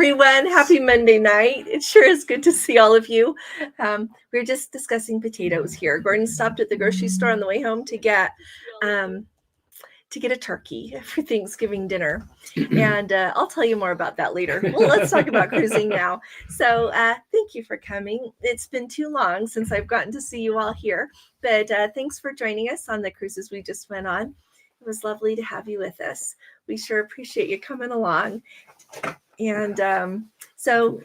everyone. Happy Monday night. It sure is good to see all of you. We're just discussing potatoes here. Gordon stopped at the grocery store on the way home to get a turkey for Thanksgiving dinner. And I'll tell you more about that later. Well, let's talk about cruising now. So thank you for coming. It's been too long since I've gotten to see you all here, but thanks for joining us on the cruises we just went on. It was lovely to have you with us. We sure appreciate you coming along. And so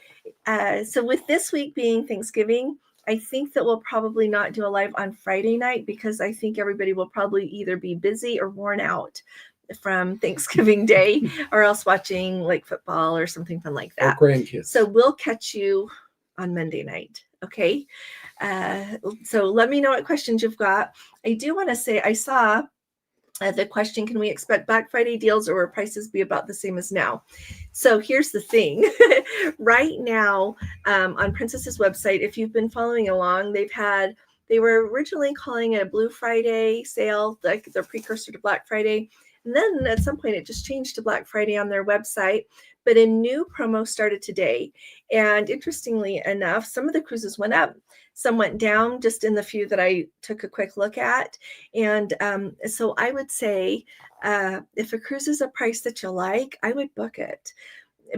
with this week being Thanksgiving, I think that we'll probably not do a live on Friday night because I think everybody will probably either be busy or worn out from Thanksgiving Day or else watching like football or something fun like that. Or grandkids. So we'll catch you on Monday night. Okay. So let me know what questions you've got. I do want to say I saw the question, can we expect Black Friday deals or will prices be about the same as now? So here's the thing. Right now on Princess's website, if you've been following along, they were originally calling it a Blue Friday sale, like the precursor to Black Friday. And then at some point it just changed to Black Friday on their website. But a new promo started today. And interestingly enough, some of the cruises went up, some went down, just in the few that I took a quick look at. And so I would say if a cruise is a price that you like, I would book it.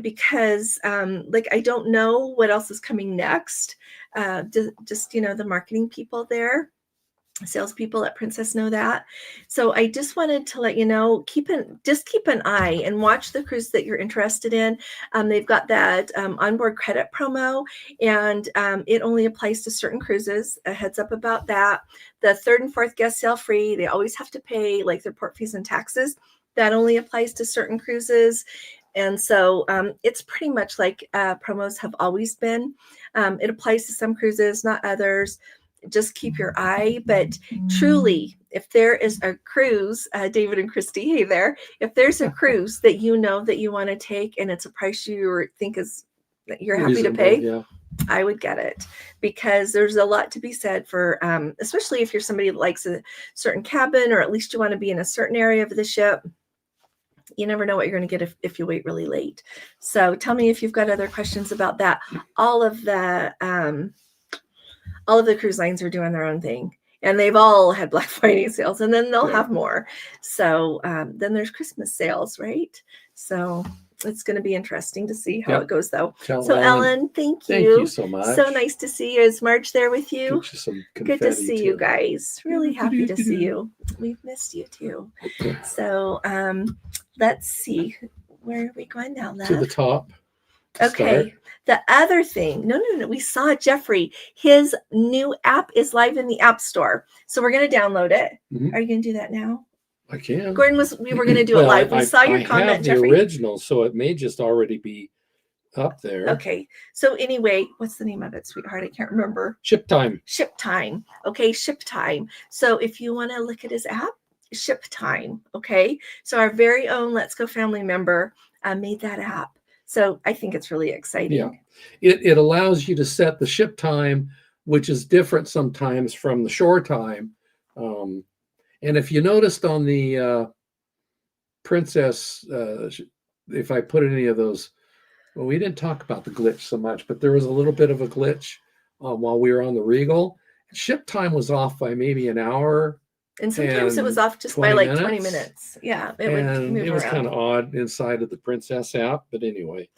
Because I don't know what else is coming next. Just the marketing people there, salespeople at Princess know that. So I just wanted to let you know, keep an eye and watch the cruise that you're interested in. They've got that onboard credit promo, and it only applies to certain cruises. A heads up about that. The third and fourth guest sail free. They always have to pay like their port fees and taxes. That only applies to certain cruises. And so it's pretty much like promos have always been. It applies to some cruises, not others. Just keep your eye. But truly, if there is a cruise, David and Christy, hey there, if there's a cruise that you know that you want to take and it's a price you think is that you're happy to pay, yeah, I would get it, because there's a lot to be said for, especially if you're somebody that likes a certain cabin, or at least you want to be in a certain area of the ship. You never know what you're going to get if you wait really late. So tell me if you've got other questions about that. All of the cruise lines are doing their own thing, and they've all had Black Friday sales, and then they'll have more. So then there's Christmas sales, right? So it's going to be interesting to see how it goes, though. So Ellen, thank you. Thank you so much. So nice to see you. Is Marge there with you? Get you some good to see you guys. Really happy to see you. We've missed you too. So let's see. Where are we going now, Lev? To the top. Okay. Start. The other thing, no. We saw Jeffrey. His new app is live in the App Store. So we're going to download it. Mm-hmm. Are you going to do that now? I can. Gordon we were going to do it live. We saw your comment, have the Jeffrey. Original, so it may just already be up there. Okay. So anyway, what's the name of it, sweetheart? I can't remember. Ship Time. Ship Time. Okay, Ship Time. So if you want to look at his app, Ship Time. Okay. So our very own Let's Go family member made that app. So I think it's really exciting. Yeah. It allows you to set the ship time, which is different sometimes from the shore time. And if you noticed on the Princess, if I put any of those, well, we didn't talk about the glitch so much, but there was a little bit of a glitch while we were on the Regal. Ship time was off by maybe an hour. And sometimes it was off just by like 20 minutes. Yeah, it was kind of odd inside of the Princess app, but anyway.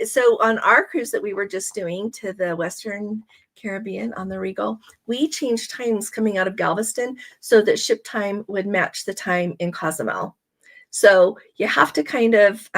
So on our cruise that we were just doing to the Western Caribbean on the Regal, we changed times coming out of Galveston so that ship time would match the time in Cozumel. So you have to kind of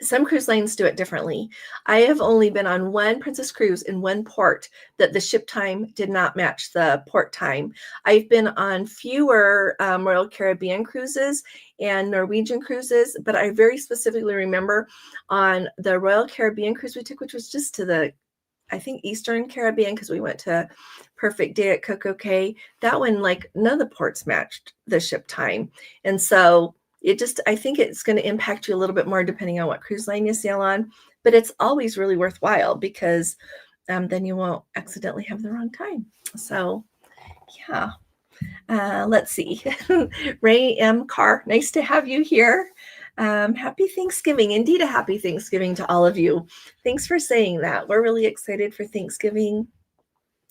some cruise lines do it differently. I have only been on one Princess cruise in one port that the ship time did not match the port time. I've been on fewer Royal Caribbean cruises and Norwegian cruises, but I very specifically remember on the Royal Caribbean cruise we took, which was just to the, I think, Eastern Caribbean, because we went to Perfect Day at Coco Cay. That one, like, none of the ports matched the ship time. And so I think it's going to impact you a little bit more depending on what cruise line you sail on, but it's always really worthwhile because then you won't accidentally have the wrong time. So yeah, let's see. Ray M. Carr, nice to have you here. Happy Thanksgiving. Indeed, a happy Thanksgiving to all of you. Thanks for saying that. We're really excited for Thanksgiving.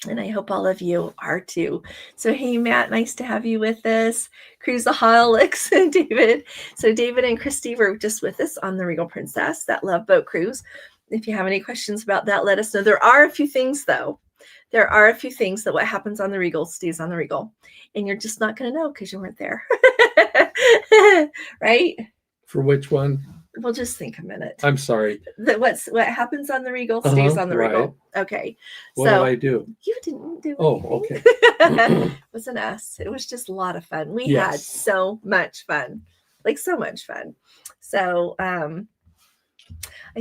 And I hope all of you are too. So, hey, Matt, nice to have you with us. Cruiseaholics and David. So, David and Christy were just with us on the Regal Princess, that Love Boat Cruise. If you have any questions about that, let us know. There are a few things, though. There are a few things that what happens on the Regal stays on the Regal. And you're just not going to know because you weren't there. Right? For which one? We'll just think a minute. I'm sorry. What happens on the Regal stays on the Regal. Okay. What did I do? You didn't do anything. Oh, okay. It wasn't us. It was just a lot of fun. We had so much fun. Like so much fun. So I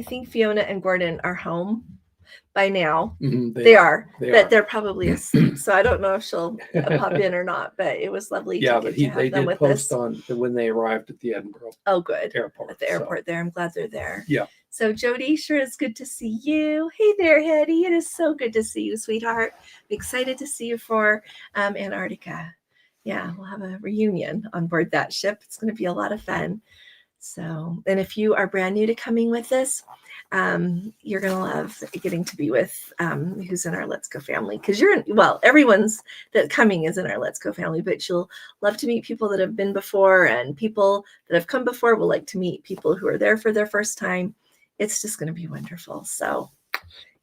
think Fiona and Gordon are home by now. They are. They're probably asleep. So I don't know if she'll pop in or not, but it was lovely to have they them did with post us. on when they arrived at the Edinburgh airport. At the airport there. I'm glad they're there. Yeah. So Jody, sure is good to see you. Hey there, Hetty. It is so good to see you, sweetheart. I'm excited to see you for Antarctica. Yeah, we'll have a reunion on board that ship. It's going to be a lot of fun. So, and if you are brand new to coming with us, you're going to love getting to be with who's in our Let's Go family, because everyone's that coming is in our Let's Go family, but you'll love to meet people that have been before, and people that have come before will like to meet people who are there for their first time. It's just going to be wonderful. So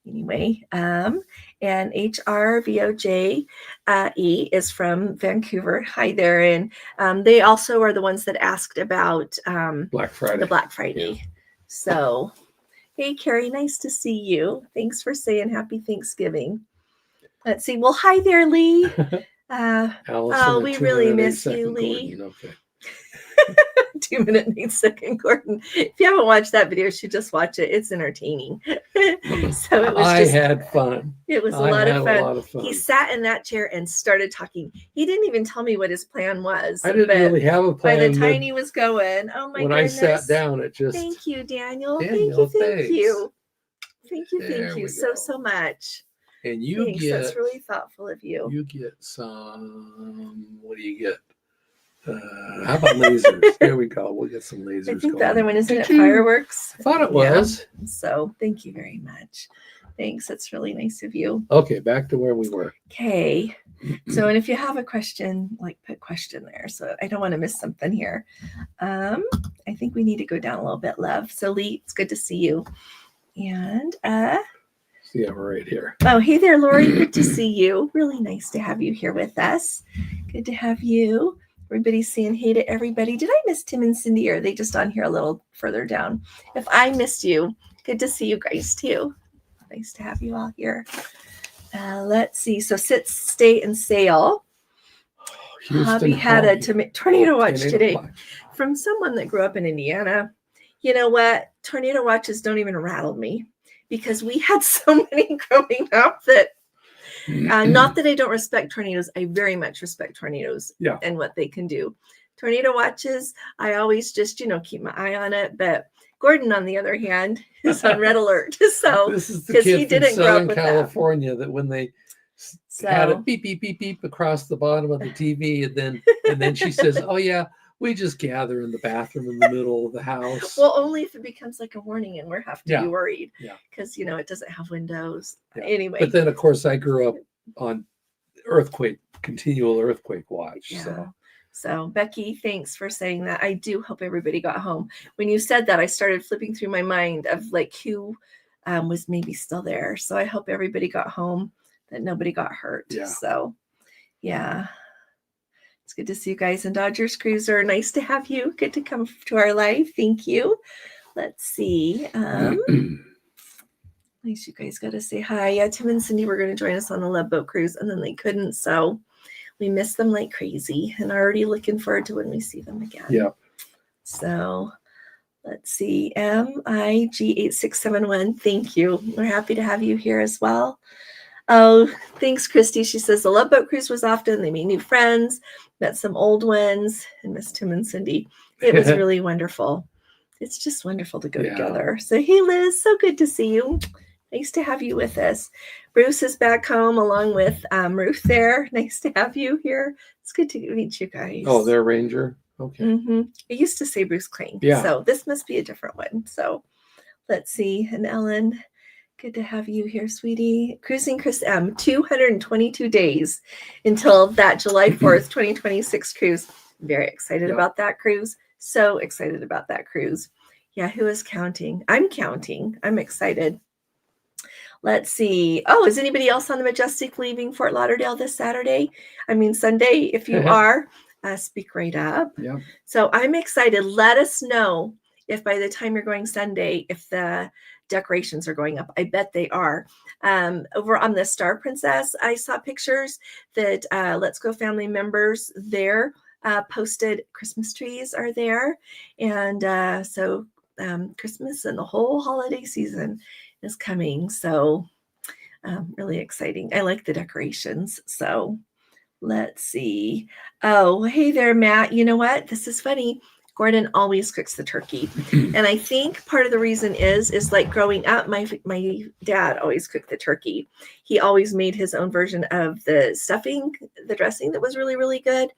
anyway, and HRVOJE is from Vancouver. Hi there. And they also are the ones that asked about Black Friday. The Black Friday. Yeah. So, hey, Carrie, nice to see you. Thanks for saying happy Thanksgiving. Let's see. Well, hi there, Lee. Allison, we really miss you, Lee. Gordon. Okay. 2 minute 8 second Gordon. If you haven't watched that video, you should just watch it. It's entertaining. So it was. I had fun. It was a lot of fun. He sat in that chair and started talking. He didn't even tell me what his plan was. I didn't really have a plan. By the time he was going, oh my goodness. When I sat down, it just. Thank you, Daniel. Thank you. Thank you so much. And that's really thoughtful of you. You get some. What do you get? How about lasers? There we go. We'll get some lasers. I think the other one, isn't it fireworks? I thought it was. Yeah. So thank you very much. Thanks. That's really nice of you. Okay, back to where we were. Okay. So, and if you have a question, put question there. So I don't want to miss something here. I think we need to go down a little bit, love. So Lee, it's good to see you. And yeah, we're right here. Oh, hey there, Lori. Good to see you. Really nice to have you here with us. Good to have you. Everybody's saying hey to everybody. Did I miss Tim and Cindy, or are they just on here a little further down? If I missed you, good to see you guys too. Nice to have you all here. Let's see. So sit, stay, and sail. Hobby had a tornado watch today from someone that grew up in Indiana. You know what? Tornado watches don't even rattle me, because we had so many growing up that not that I don't respect tornadoes. I very much respect tornadoes and what they can do. Tornado watches, I always just, keep my eye on it. But Gordon, on the other hand, is on red alert. So this is the kid from Southern California that when they had a beep, beep, beep, beep across the bottom of the TV, and then she says, oh yeah, we just gather in the bathroom in the middle of the house. Well, only if it bemes like a warning and we have to be worried. Yeah. Because, it doesn't have windows. Yeah. Anyway. But then, of course, I grew up on continual earthquake watch. Yeah. So, Becky, thanks for saying that. I do hope everybody got home. When you said that, I started flipping through my mind of who was maybe still there. So I hope everybody got home, that nobody got hurt. Yeah. So, yeah. It's good to see you guys. And Dodgers Cruiser, nice to have you. Good to come to our live. Thank you. Let's see. Nice, you guys got to say hi. Yeah, Tim and Cindy were going to join us on the Love Boat Cruise, and then they couldn't. So we miss them like crazy, and already looking forward to when we see them again. Yeah. So let's see. MIG8671. Thank you. We're happy to have you here as well. Oh, thanks, Christy. She says the Love Boat Cruise was often. They made new friends, met some old ones, and missed Tim and Cindy. It was really wonderful. It's just wonderful to go together. So, hey, Liz, so good to see you. Nice to have you with us. Bruce is back home along with Ruth there. Nice to have you here. It's good to meet you guys. Oh, their ranger? Okay. It used to say Bruce Crane. Yeah. So this must be a different one. So let's see. And Ellen, good to have you here, sweetie. Cruising Chris M, 222 days until that July 4th, 2026 cruise. Very excited about that cruise. So excited about that cruise. Yeah, who is counting? I'm counting. I'm excited. Let's see. Oh, is anybody else on the Majestic leaving Fort Lauderdale this Saturday? I mean, Sunday, if you are, speak right up. Yeah. So I'm excited. Let us know if by the time you're going Sunday, if the decorations are going up. I bet they are. Over on the Star Princess, I saw pictures that Let's Go family members there posted. Christmas trees are there. And so Christmas and the whole holiday season is coming. So really exciting. I like the decorations. So let's see. Oh, hey there, Matt. You know what? This is funny. Gordon always cooks the turkey. And I think part of the reason is like growing up, my dad always cooked the turkey. He always made his own version of the stuffing, the dressing that was really, really good.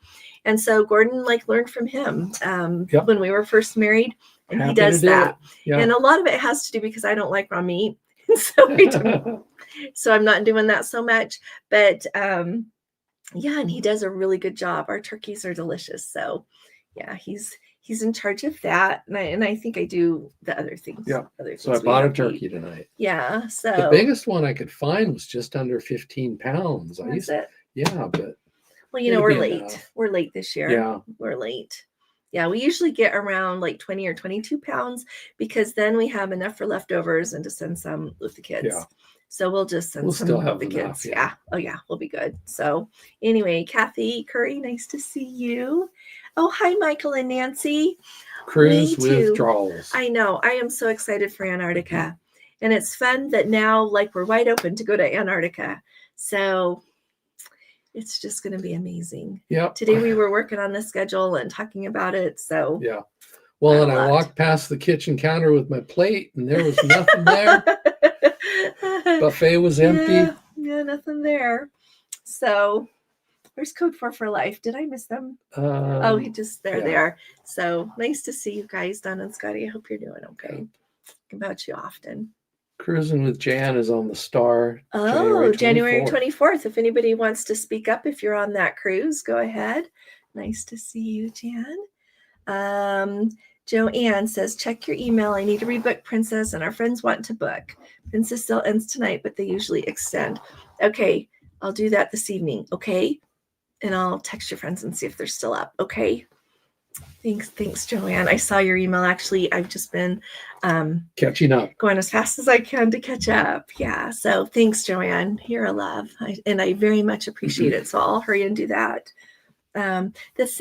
And so Gordon like learned from him when we were first married, and he does that. And a lot of it has to do because I don't like raw meat. So I'm not doing that so much, but yeah, and he does a really good job. Our turkeys are delicious. So yeah, he's in charge of that. And I think I do the other things. Yeah. Other things so I bought a turkey tonight. Yeah. So the biggest one I could find was just under 15 pounds. Yeah, but well, you know, we're late. Enough. We're late this year. Yeah. We're late. Yeah, we usually get around like 20 or 22 pounds because then we have enough for leftovers and to send some with the kids. Yeah. So we'll just send some with the kids. Yeah. Oh yeah, we'll be good. So anyway, Kathy Curry, nice to see you. Oh, hi, Michael and Nancy. Cruise withdrawals. I know. I am so excited for Antarctica. And it's fun that now like we're wide open to go to Antarctica. So it's just going to be amazing. Yeah. Today we were working on the schedule and talking about it. So yeah. Well, and I walked past the kitchen counter with my plate and there was nothing there. Buffet was empty. Yeah, nothing there. So where's code 4 for life? Did I miss them? He just there. They are. So nice to see you guys, Don and Scotty. I hope you're doing okay. Think about you often. Cruising with Jan is on the Star. Oh, January 24th. If anybody wants to speak up, if you're on that cruise, go ahead. Nice to see you, Jan. Joanne says, check your email. I need to rebook Princess, and our friends want to book. Princess still ends tonight, but they usually extend. Okay, I'll do that this evening. Okay, and I'll text your friends and see if they're still up. Okay. Thanks, Joanne. I saw your email. Actually, I've just been catching up, going as fast as I can to catch up. Yeah. So thanks, Joanne. You're a love, and I very much appreciate it. So I'll hurry and do that. The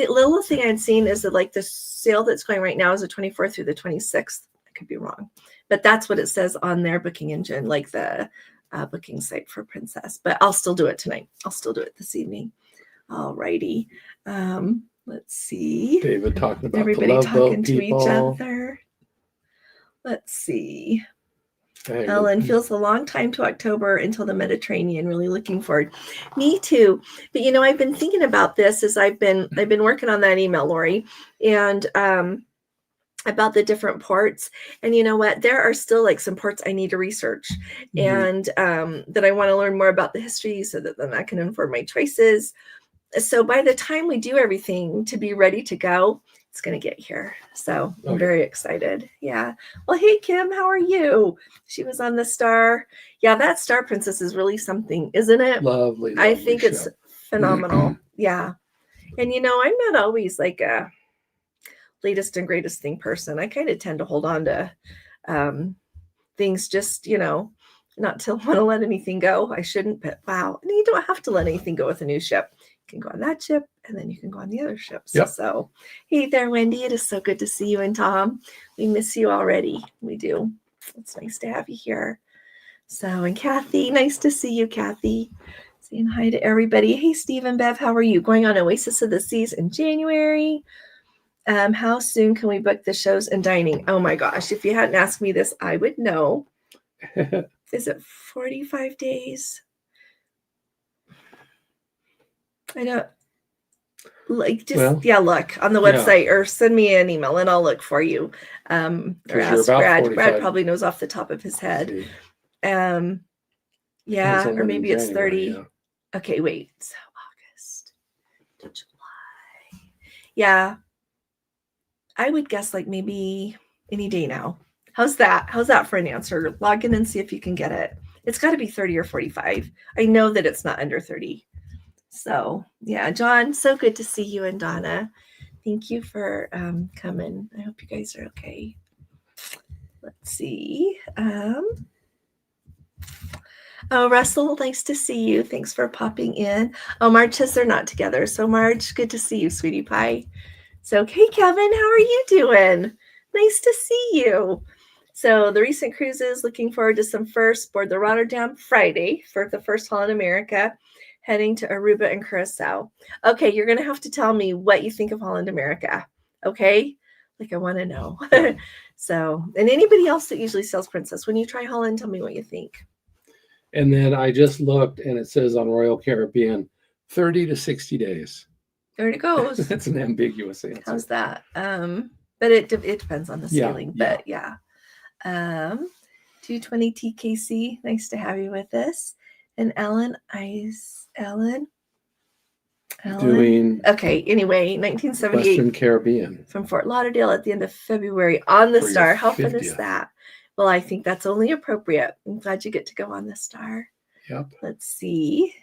little thing I'd seen is that like the sale that's going right now is the 24th through the 26th. I could be wrong, but that's what it says on their booking engine, like the booking site for Princess. But I'll still do it tonight. I'll still do it this evening. All righty. Let's see. David talking about everybody the talking to people. each other. Let's see. Ellen feels a long time to October until the Mediterranean. Really looking forward. Me too. But you know, I've been thinking about this as I've been working on that email, Lori, and about the different ports. And you know what? There are still like some ports I need to research, and that I want to learn more about the history so that then I can inform my choices. So by the time we do everything to be ready to go, it's going to get here. So I'm very excited. Yeah. Well, hey, Kim, how are you? She was on the Star. Yeah, that Star Princess is really something, isn't it? Lovely. I think it's phenomenal. Yeah. And, you know, I'm not always like a latest and greatest thing person. I kind of tend to hold on to things just, you know, not to want to let anything go. I shouldn't, but wow. And you don't have to let anything go with a new ship. You can go on that ship and then you can go on the other ships. Yep. So, hey there, Wendy. It is so good to see you and Tom. We miss you already. We do. It's nice to have you here. So, and Kathy, nice to see you, Kathy. Saying hi to everybody. Hey, Steve and Bev, how are you? Going on Oasis of the Seas in January. How soon can we book the shows and dining? Oh my gosh, if you hadn't asked me this, I would know. Is it 45 days? I don't. Like just Well, look on the yeah. website or send me an email and I'll look for you. Or 'Cause you're ask about Brad. 45. Brad probably knows off the top of his head. See. Yeah, Depends on or when in maybe it's January, 30. yeah. Okay, wait. So August to July. Yeah. I would guess like maybe any day now. How's that? How's that for an answer? Log in and see if you can get it. It's got to be 30 or 45. I know that it's not under 30. So yeah, John, so good to see you and Donna. Thank you for coming. I hope you guys are okay. Let's see. Oh, Russell, nice to see you. Thanks for popping in. Oh, Marge says they're not together. So Marge, good to see you, sweetie pie. So, hey, Kevin, how are you doing? Nice to see you. So the recent cruises, looking forward to some first. Board the Rotterdam Friday for the first Holland America, heading to Aruba and Curacao. Okay, you're going to have to tell me what you think of Holland America. Okay? Like, I want to know. So, and anybody else that usually sells Princess, when you try Holland, tell me what you think. And then I just looked and it says on Royal Caribbean, 30 to 60 days. There it goes. That's an ambiguous answer. How's that? But it depends on the sailing. But yeah. 220 TKC, nice to have you with us. And Ellen. Doing okay, anyway, 1978 Western Caribbean from Fort Lauderdale at the end of February on the For Star. your How fun is 50th. that? Well, I think that's only appropriate. I'm glad you get to go on the Star. Yep. Let's see.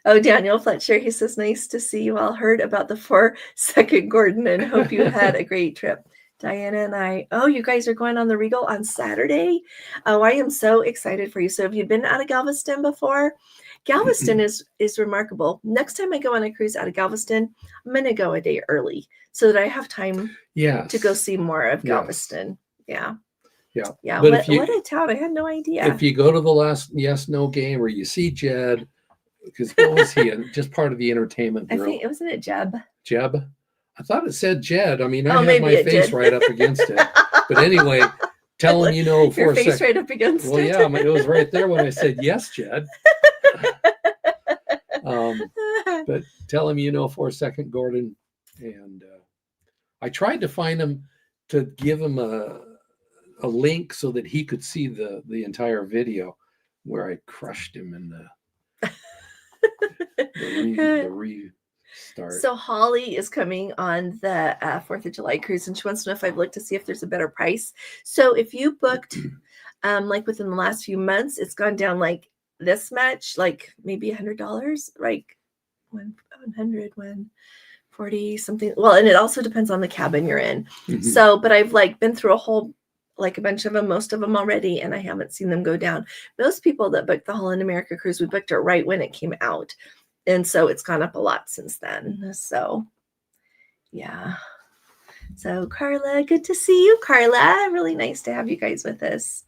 Oh, Daniel Fletcher, he says, nice to see you all. Heard about the 4-second Gordon and hope you had a great trip. Diana and I, oh, you guys are going on the Regal on Saturday? Oh, I am so excited for you. So have you been out of Galveston before? Galveston is remarkable. Next time I go on a cruise out of Galveston, I'm going to go a day early so that I have time to go see more of Galveston. Yeah. Yeah. Yeah. But what a town. I had no idea. If you go to the last yes/no game or you see Jed, because what was he? Just part of the entertainment bureau. I think, wasn't it Jeb? Jeb? I thought it said Jed. I mean, I had my face right up against it. But anyway, tell him your 4 face seconds. right up against well, it. Yeah, it was right there when I said yes, Jed. But tell him 4-second Gordon. And I tried to find him to give him a link so that he could see the entire video where I crushed him in the restart. So Holly is coming on the 4th of July cruise, and she wants to know if I've looked to see if there's a better price. So if you booked like within the last few months, it's gone down like this much, like maybe $100, like 100, 140 something. Well, and it also depends on the cabin you're in. Mhm. So, but I've like been through a bunch of them, most of them already, and I haven't seen them go down. Most people that booked the Holland America cruise, we booked it right when it came out. And so it's gone up a lot since then. So, yeah. So, Carla, good to see you, Carla. Really nice to have you guys with us.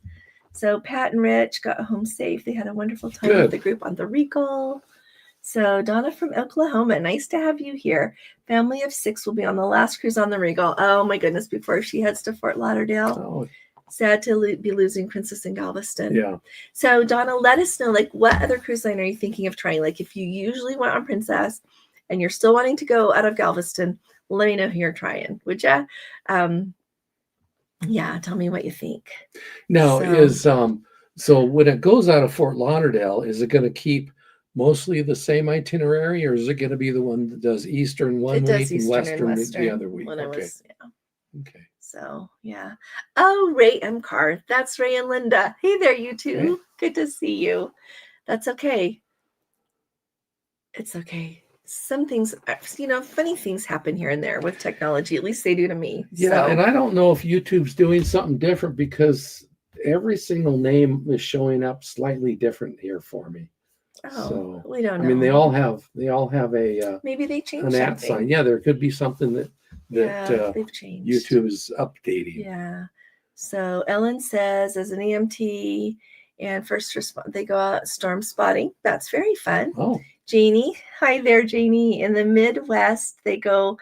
So, Pat and Rich got home safe. They had a wonderful time with the group on the Regal. So, Donna from Oklahoma, nice to have you here. Family of 6 will be on the last cruise on the Regal. Oh, my goodness, before she heads to Fort Lauderdale. Oh. Sad to be losing Princess in Galveston. Yeah. So, Donna, let us know, like, what other cruise line are you thinking of trying? Like, if you usually went on Princess and you're still wanting to go out of Galveston, let me know who you're trying, would you? Yeah, tell me what you think. Now, so when it goes out of Fort Lauderdale, is it going to keep mostly the same itinerary, or is it going to be the one that does Eastern one week and Western the other week? Okay. Okay. So, yeah. Oh, Ray M. Carr. That's Ray and Linda. Hey there, you two. Hey. Good to see you. That's okay. It's okay. Some things, funny things happen here and there with technology. At least they do to me. Yeah, and I don't know if YouTube's doing something different because every single name is showing up slightly different here for me. Oh, so, we don't know. I mean, they all have a maybe they changed an at sign. Yeah, there could be something that they've changed. YouTube is updating. Yeah. So Ellen says, as an EMT and first responder, they go out storm spotting. That's very fun. Oh. Janie, hi there, Janie. In the Midwest, they go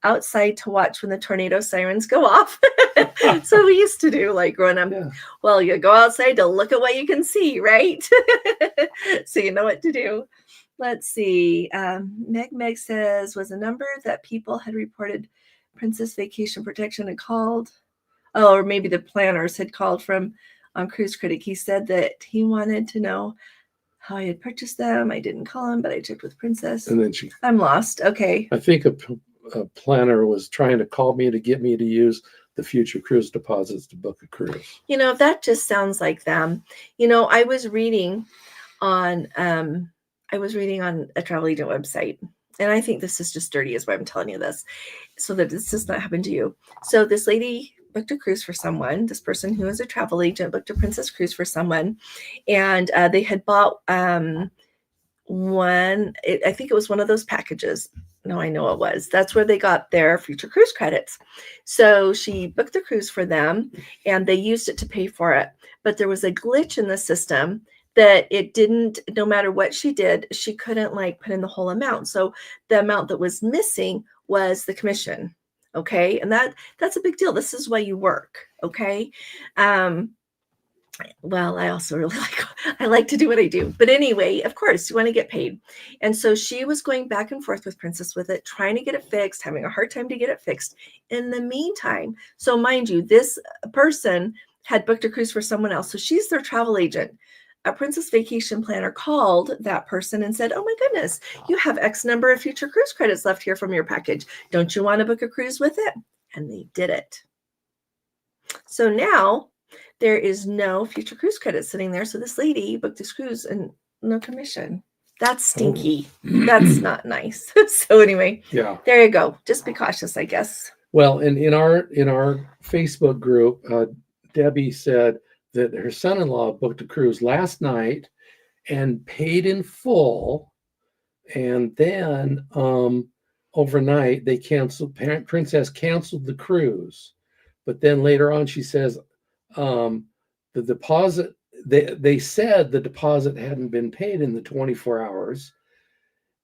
outside to watch when the tornado sirens go off. So we used to do, like, growing up. Yeah. Well, you go outside to look at what you can see, right? So you know what to do. Let's see. Meg says, was a number that people had reported Princess Vacation Protection had called. Oh, or maybe the planners had called from Cruise Critic. He said that he wanted to know how I had purchased them. I didn't call him, but I checked with Princess. And then I'm lost. Okay. I think a planner was trying to call me to get me to use the future cruise deposits to book a cruise. That just sounds like them. I was reading on a travel agent website, and I think this is just dirty is why I'm telling you this, so that this does not happen to you. So this lady booked a cruise for someone. This person who is a travel agent booked a Princess cruise for someone, and they had bought I think it was one of those packages. No, I know it was. That's where they got their future cruise credits. So she booked the cruise for them, and they used it to pay for it. But there was a glitch in the system that it didn't, no matter what she did, she couldn't put in the whole amount. So the amount that was missing was the commission. Okay. And that's a big deal. This is why you work. Okay. Well, I also really like to do what I do. But anyway, of course, you want to get paid. And so she was going back and forth with Princess with it, trying to get it fixed, having a hard time to get it fixed. In the meantime, so mind you, this person had booked a cruise for someone else. So she's their travel agent. A Princess Vacation Planner called that person and said, oh my goodness, you have X number of future cruise credits left here from your package. Don't you want to book a cruise with it? And they did it. So now there is no future cruise credit sitting there. So this lady booked this cruise and no commission. That's stinky. That's not nice. So anyway, yeah, there you go. Just be cautious, I guess. Well, and in our Facebook group, Debbie said that her son-in-law booked a cruise last night and paid in full, and then overnight they canceled. Princess canceled the cruise, but then later on she says the deposit. They said the deposit hadn't been paid in the 24 hours,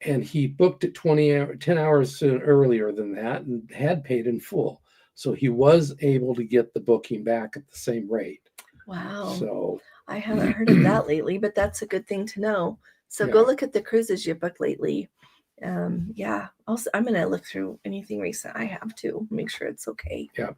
and he booked it 10 hours earlier than that and had paid in full. So he was able to get the booking back at the same rate. Wow. So I haven't heard of that lately, but that's a good thing to know. So go look at the cruises you booked lately. Yeah. Also, I'm going to look through anything recent I have to make sure it's okay. Yeah.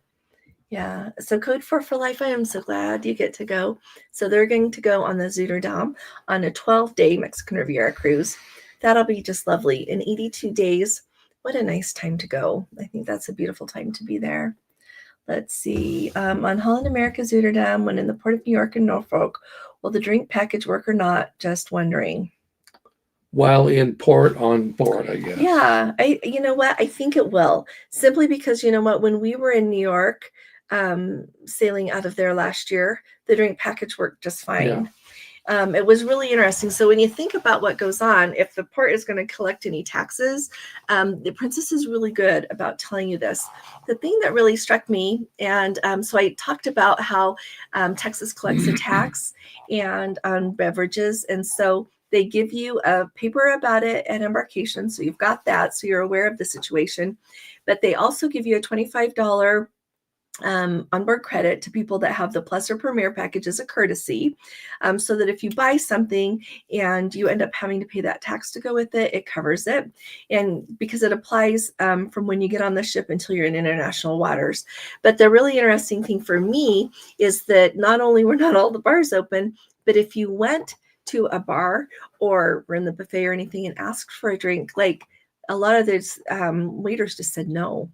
Yeah. So Code 4 for Life, I am so glad you get to go. So they're going to go on the Zooterdam on a 12-day Mexican Riviera cruise. That'll be just lovely. In 82 days, what a nice time to go. I think that's a beautiful time to be there. Let's see. On Holland America Zooterdam, when in the Port of New York and Norfolk, will the drink package work or not? Just wondering. While in port on board, I guess. Yeah. You know what? I think it will. Simply because, you know what? When we were in New York, sailing out of there last year, the drink package worked just fine. Yeah. It was really interesting. So when you think about what goes on, if the port is going to collect any taxes, the Princess is really good about telling you this. The thing that really struck me, and so I talked about how Texas collects a tax and on beverages. And so they give you a paper about it at embarkation. So you've got that. So you're aware of the situation. But they also give you a $25 onboard credit to people that have the Plus or Premier package as a courtesy, so that if you buy something and you end up having to pay that tax to go with it, it covers it. And because it applies from when you get on the ship until you're in international waters. But the really interesting thing for me is that not only were not all the bars open, but if you went to a bar or were in the buffet or anything and asked for a drink, a lot of those waiters just said no.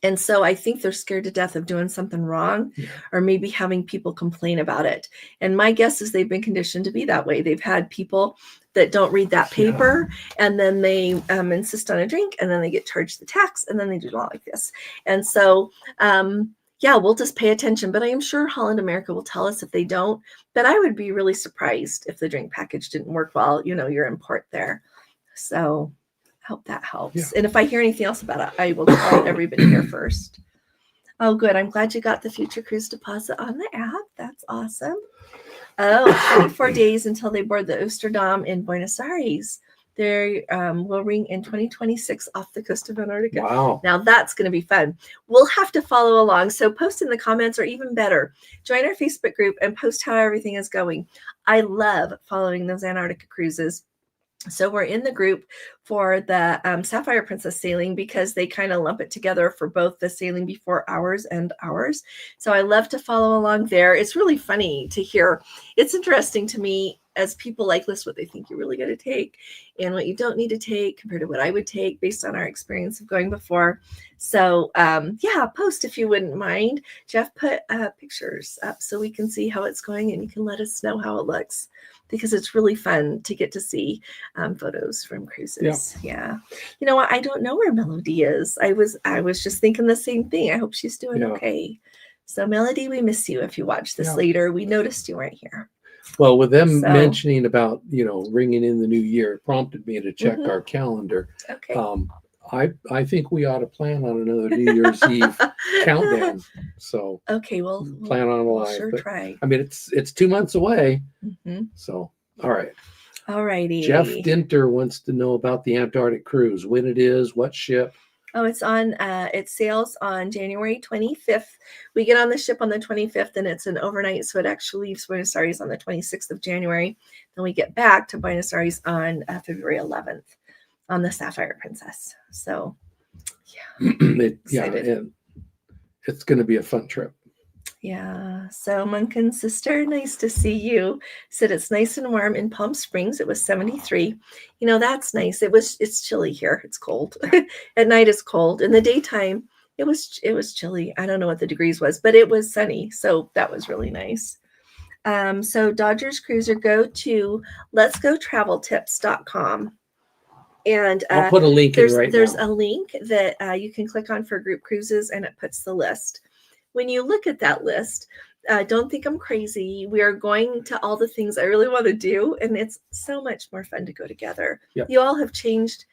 And so I think they're scared to death of doing something wrong, or maybe having people complain about it. And my guess is they've been conditioned to be that way. They've had people that don't read that paper, and then they insist on a drink, and then they get charged the tax, and then they do it all like this. And so, we'll just pay attention. But I am sure Holland America will tell us if they don't. But I would be really surprised if the drink package didn't work while, you're in port there. So hope that helps. Yeah. And if I hear anything else about it, I will tell everybody here first. Oh, good. I'm glad you got the future cruise deposit on the app. That's awesome. Oh, 24 days until they board the Oosterdam in Buenos Aires. They will ring in 2026 off the coast of Antarctica. Wow. Now that's going to be fun. We'll have to follow along. So post in the comments, or even better, join our Facebook group and post how everything is going. I love following those Antarctica cruises. So we're in the group for the Sapphire Princess sailing because they kind of lump it together for both the sailing before hours and ours. So I love to follow along there. It's really funny to hear. It's interesting to me as people like list what they think you're really going to take and what you don't need to take compared to what I would take based on our experience of going before. So yeah, post if you wouldn't mind. Jeff, put pictures up so we can see how it's going and you can let us know how it looks, because it's really fun to get to see photos from cruises. Yeah. You know what? I don't know where Melody is. I was just thinking the same thing. I hope she's doing okay. So Melody, we miss you. If you watch this later, we noticed you weren't here. Well, with them mentioning about, ringing in the new year, it prompted me to check our calendar. Okay. I think we ought to plan on another New Year's Eve countdown. So okay, well, plan on a live. We'll sure try. I mean, it's 2 months away. So all right. All righty. Jeff Dinter wants to know about the Antarctic cruise, when it is, what ship. Oh, it's on, it sails on January 25th. We get on the ship on the 25th and it's an overnight. So it actually leaves Buenos Aires on the 26th of January. Then we get back to Buenos Aires on February 11th on the Sapphire Princess. So yeah, it's going to be a fun trip. Yeah. So Munkin's sister, nice to see you. Said it's nice and warm in Palm Springs. It was 73. That's nice. It's chilly here. It's cold. At night it's cold. In the daytime, it was chilly. I don't know what the degrees was, but it was sunny. So that was really nice. So Dodgers Cruiser, go to letsgotraveltips.com. And I'll put a link in right now. There's a link that you can click on for group cruises and it puts the list. When you look at that list, don't think I'm crazy. We are going to all the things I really want to do, and it's so much more fun to go together. Yep. You all have changed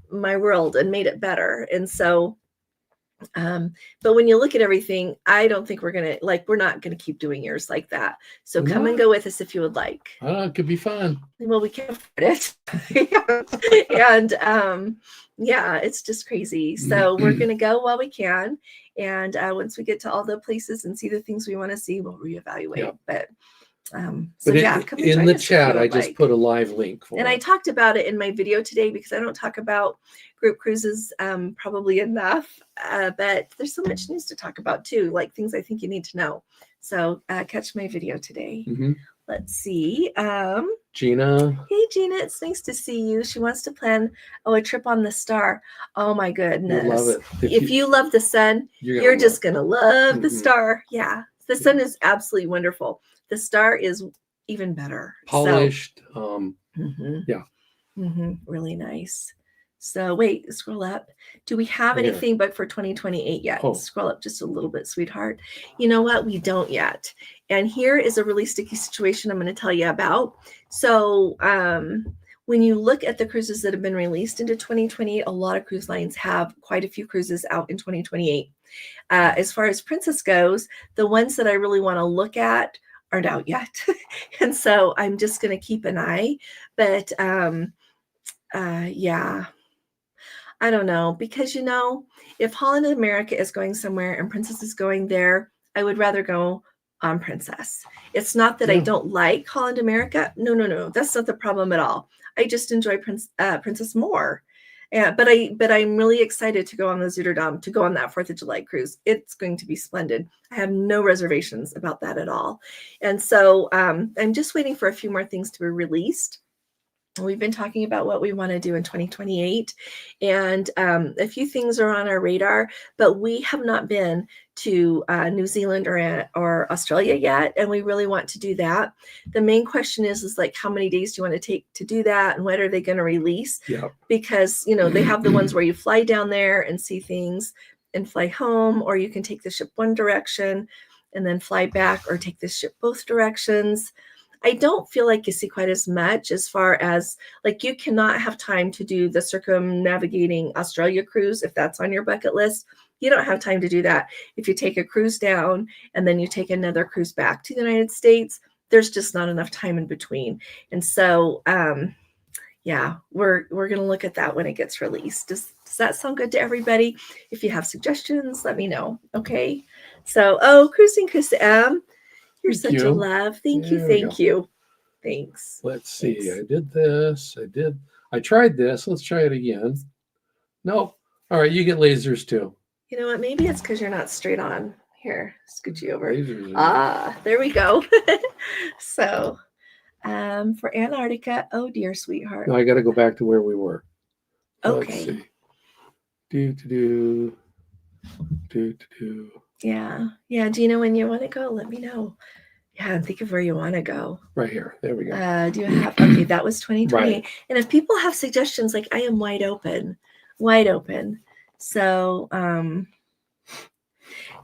my world and made it better. And so, but when you look at everything, I don't think we're not going to keep doing yours like that. So come and go with us if you would like. It could be fun. Well, we can't afford it. And yeah, it's just crazy. So we're going to go while we can. And once we get to all the places and see the things we want to see, we'll reevaluate. Yeah. But come in the chat, I just put a live link for and I talked about it in my video today because I don't talk about group cruises probably enough. But there's so much news to talk about too, like things I think you need to know. So catch my video today. Let's see. Gina. Hey, Gina, it's nice to see you. She wants to plan a trip on the Star. Oh, my goodness. You'll love it. If you love the sun, you're just going to love the Star. Yeah, the sun is absolutely wonderful. The Star is even better. Polished. Really nice. So wait, scroll up. Do we have anything booked for 2028 yet? Scroll up just a little bit, sweetheart. You know what? We don't yet. And here is a really sticky situation I'm going to tell you about. So when you look at the cruises that have been released into 2028, a lot of cruise lines have quite a few cruises out in 2028. As far as Princess goes, the ones that I really want to look at aren't out yet. And so I'm just going to keep an eye. But yeah. I don't know, because, if Holland America is going somewhere and Princess is going there, I would rather go on Princess. It's not that I don't like Holland America. No. That's not the problem at all. I just enjoy Princess more. But I'm really excited to go on the Zutterdam, to go on that 4th of July cruise. It's going to be splendid. I have no reservations about that at all. And so I'm just waiting for a few more things to be released. We've been talking about what we want to do in 2028, and a few things are on our radar, but we have not been to New Zealand or Australia yet, and we really want to do that. The main question is like, how many days do you want to take to do that, and when are they going to release? Because, they have the ones where you fly down there and see things and fly home, or you can take the ship one direction and then fly back, or take the ship both directions. I don't feel like you see quite as much as far as, like, you cannot have time to do the circumnavigating Australia cruise if that's on your bucket list. You don't have time to do that. If you take a cruise down and then you take another cruise back to the United States, there's just not enough time in between. And so, yeah, we're going to look at that when it gets released. Does that sound good to everybody? If you have suggestions, let me know. Okay. So, Cruising Chris M. You're such a love. Thank you. Thanks. Let's see. Thanks. I did this. I tried this. Let's try it again. Nope. All right, you get lasers too. You know what? Maybe it's because you're not straight on. Here, scoot you over. Lasers. There we go. So, for Antarctica, oh dear, sweetheart. No, I got to go back to where we were. Okay. Let's see. Do. Yeah. Do you know when you want to go? Let me know. Yeah, and think of where you want to go. Right here. There we go. Do you have? Okay, that was 2020. Right. And if people have suggestions, like I am wide open. So,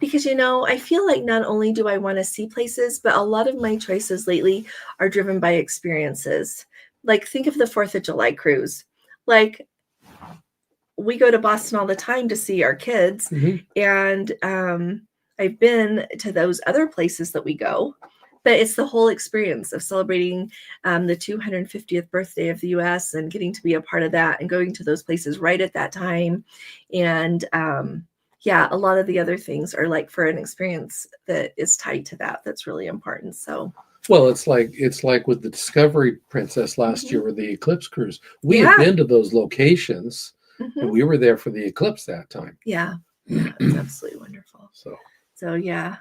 because I feel like not only do I want to see places, but a lot of my choices lately are driven by experiences. Like think of the 4th of July cruise. Like we go to Boston all the time to see our kids, and I've been to those other places that we go, but it's the whole experience of celebrating the 250th birthday of the U.S. and getting to be a part of that and going to those places right at that time. And a lot of the other things are like for an experience that is tied to that. That's really important. So. Well, it's like with the Discovery Princess last year with the Eclipse cruise. We had been to those locations, and we were there for the eclipse that time. Yeah, it's absolutely wonderful. So yeah.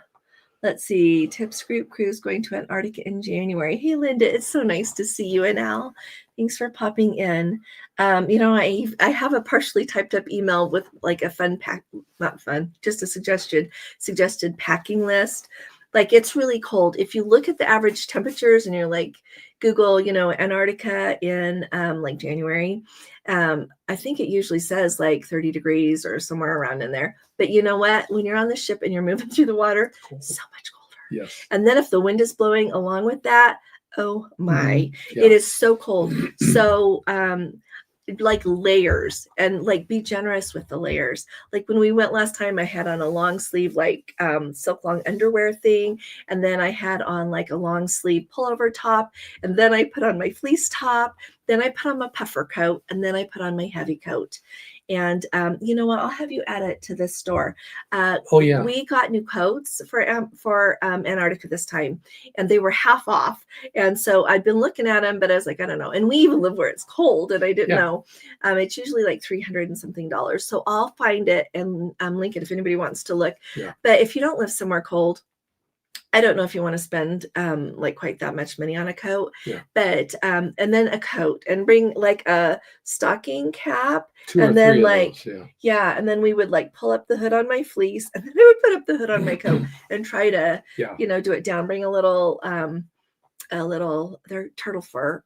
Let's see. Tips group cruise going to Antarctica in January. Hey, Linda, it's so nice to see you and Al. Thanks for popping in. I have a partially typed up email with like a just a suggested packing list. Like it's really cold. If you look at the average temperatures and you're like, Google, Antarctica in like January, I think it usually says like 30 degrees or somewhere around in there. But you know what? When you're on the ship and you're moving through the water, so much colder. Yes. And then if the wind is blowing along with that, oh my, it is so cold. So like layers, and like be generous with the layers. Like when we went last time, I had on a long sleeve like silk long underwear thing, and then I had on like a long sleeve pullover top, and then I put on my fleece top, then I put on my puffer coat, and then I put on my heavy coat. And you know what? I'll have you add it to this store. We got new coats for Antarctica this time, and they were half off. And so I'd been looking at them, but I was like, I don't know. And we even live where it's cold, and I didn't know. It's usually like $300 and something. So I'll find it and link it if anybody wants to look. Yeah. But if you don't live somewhere cold, I don't know if you want to spend like quite that much money on a coat, but and then a coat, and bring like a stocking cap, and then like and then we would like pull up the hood on my fleece, and then I would put up the hood on my coat and try to do it down. Bring a little their turtle fur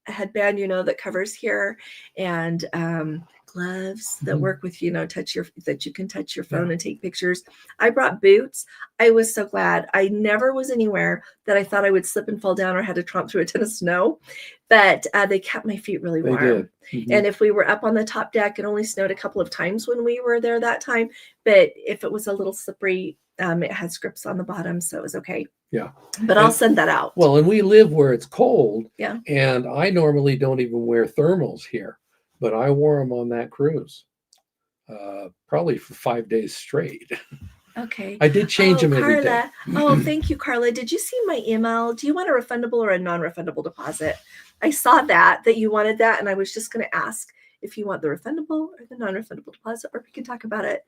headband that covers here, and gloves that work with that you can touch your phone and take pictures. I brought boots. I was so glad. I never was anywhere that I thought I would slip and fall down or had to tromp through a ton of snow, but they kept my feet really warm. And if we were up on the top deck, it only snowed a couple of times when we were there that time, but if it was a little slippery, it had scripts on the bottom, so it was okay. But I'll send that out. Well, and we live where it's cold, and I normally don't even wear thermals here, but I wore them on that cruise, probably for 5 days straight. Okay. I did change them every day. Oh, thank you, Carla. Did you see my email? Do you want a refundable or a non-refundable deposit? I saw that you wanted that, and I was just going to ask if you want the refundable or the non-refundable deposit, or we can talk about it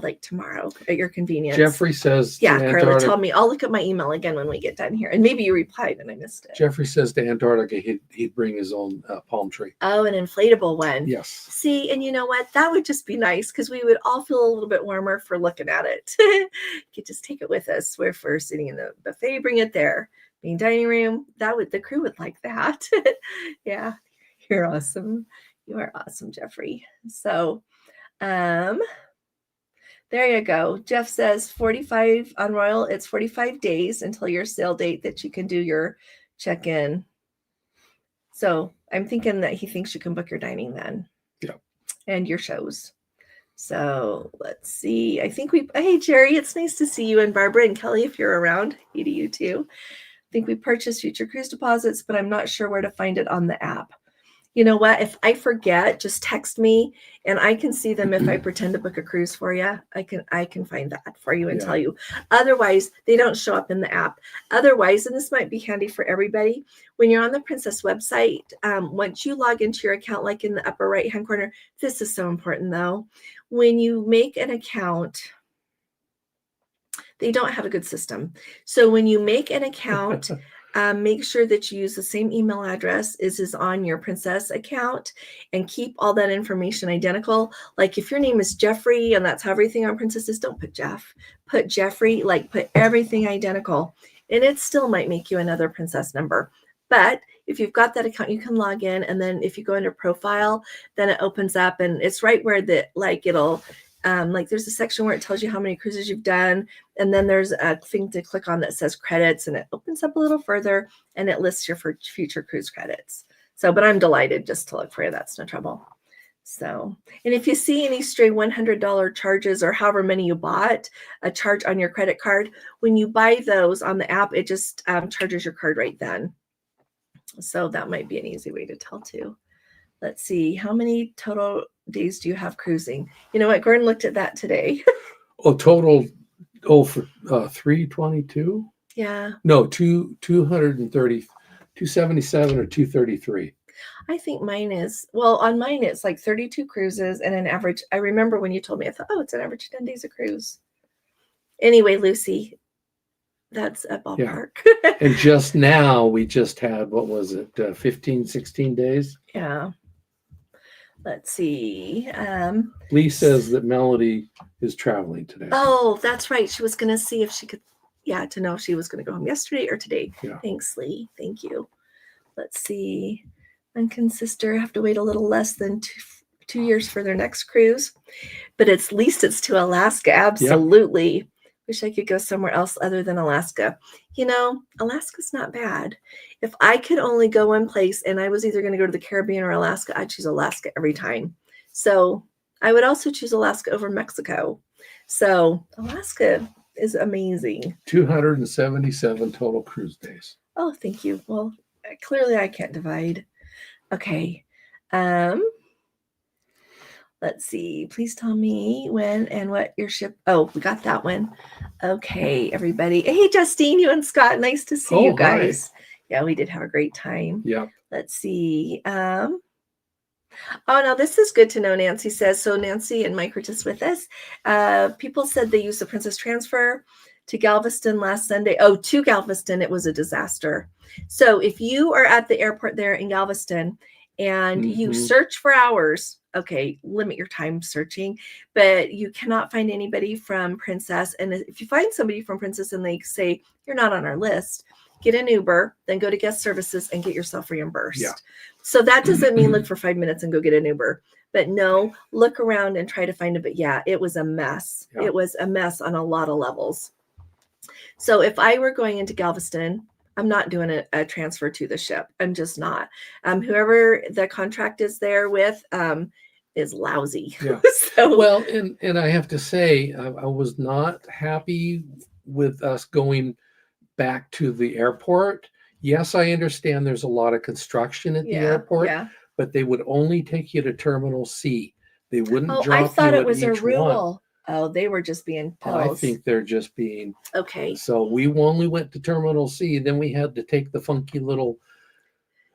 like tomorrow at your convenience. Jeffrey says, Carla, tell me. I'll look at my email again when we get done here, and maybe you replied and I missed it. Jeffrey says to Antarctica he'd bring his own palm tree. Oh, an inflatable one. Yes. See, and you know what? That would just be nice because we would all feel a little bit warmer for looking at it. You could just take it with us. If we're sitting in the buffet, bring it there. Main dining room. The crew would like that. Yeah, you're awesome. You are awesome, Jeffrey. So, there you go. Jeff says 45 on Royal. It's 45 days until your sale date that you can do your check-in. So I'm thinking that he thinks you can book your dining then. Yeah. And your shows. So let's see. Hey, Jerry, it's nice to see you, and Barbara and Kelly, if you're around. Hey to you too. I think we purchased future cruise deposits, but I'm not sure where to find it on the app. You know what? If I forget, just text me and I can see them if I pretend to book a cruise for you. I can find that for you and Yeah. tell you. Otherwise, they don't show up in the app. Otherwise, and this might be handy for everybody, when you're on the Princess website, once you log into your account, like in the upper right-hand corner, this is so important though. When you make an account, they don't have a good system. So when you make an account, make sure that you use the same email address as is on your Princess account and keep all that information identical. Like if your name is Jeffrey and that's how everything on Princess is, don't put Jeff, put Jeffrey, like put everything identical. And it still might make you another Princess number. But if you've got that account, you can log in. And then if you go into profile, then it opens up and it's right where it'll, like there's a section where it tells you how many cruises you've done. And then there's a thing to click on that says credits and it opens up a little further and it lists your future cruise credits. So, but I'm delighted just to look for you. That's no trouble. So, and if you see any stray $100 charges or however many you bought, a charge on your credit card, when you buy those on the app, it just charges your card right then. So that might be an easy way to tell too. Let's see, how many total days do you have cruising? You know what, Gordon looked at that today. Total, for 322? Yeah. No, 230, 277 or 233. I think mine is, well, on mine it's like 32 cruises and an average. I remember when you told me, I thought, oh, it's an average 10 days a cruise. Anyway, Lucy, that's a ballpark. Yeah. And just now we just had, what was it, 15, 16 days? Yeah. Let's see. Lee says that Melody is traveling today. Oh, that's right. She was going to see if she could, to know if she was going to go home yesterday or today. Yeah. Thanks, Lee. Thank you. Let's see. Uncle and sister have to wait a little less than two years for their next cruise, but at least it's to Alaska. Absolutely. Yep. Wish I could go somewhere else other than Alaska. You know, Alaska's not bad. If I could only go one place and I was either going to go to the Caribbean or Alaska, I'd choose Alaska every time. So I would also choose Alaska over Mexico. So Alaska is amazing. 277 total cruise days. Oh, thank you. Well, clearly I can't divide. Okay. Let's see. Please tell me when and what your ship. Oh, we got that one. Okay, everybody. Hey, Justine, you and Scott. Nice to see you guys. Hi. Yeah, we did have a great time. Yeah. Let's see. Oh, no, this is good to know, Nancy says. So Nancy and Mike were just with us. People said they used the Princess Transfer to Galveston last Sunday. Oh, to Galveston. It was a disaster. So if you are at the airport there in Galveston and you search for hours, okay, limit your time searching, but you cannot find anybody from Princess. And if you find somebody from Princess and they say, you're not on our list, get an Uber, then go to guest services and get yourself reimbursed. Yeah. So that doesn't mean look for 5 minutes and go get an Uber, but no, look around and try to find it. But yeah, it was a mess. Yeah. It was a mess on a lot of levels. So if I were going into Galveston, I'm not doing a transfer to the ship. I'm just not. Whoever the contract is there with is lousy. Yeah. So, well, and I have to say, I was not happy with us going back to the airport. Yes, I understand there's a lot of construction at the airport, but they would only take you to Terminal C. They wouldn't drop you. I thought it was a rule. Oh, they were just being pills. I think they're just being. Okay. So we only went to Terminal C. Then we had to take the funky little.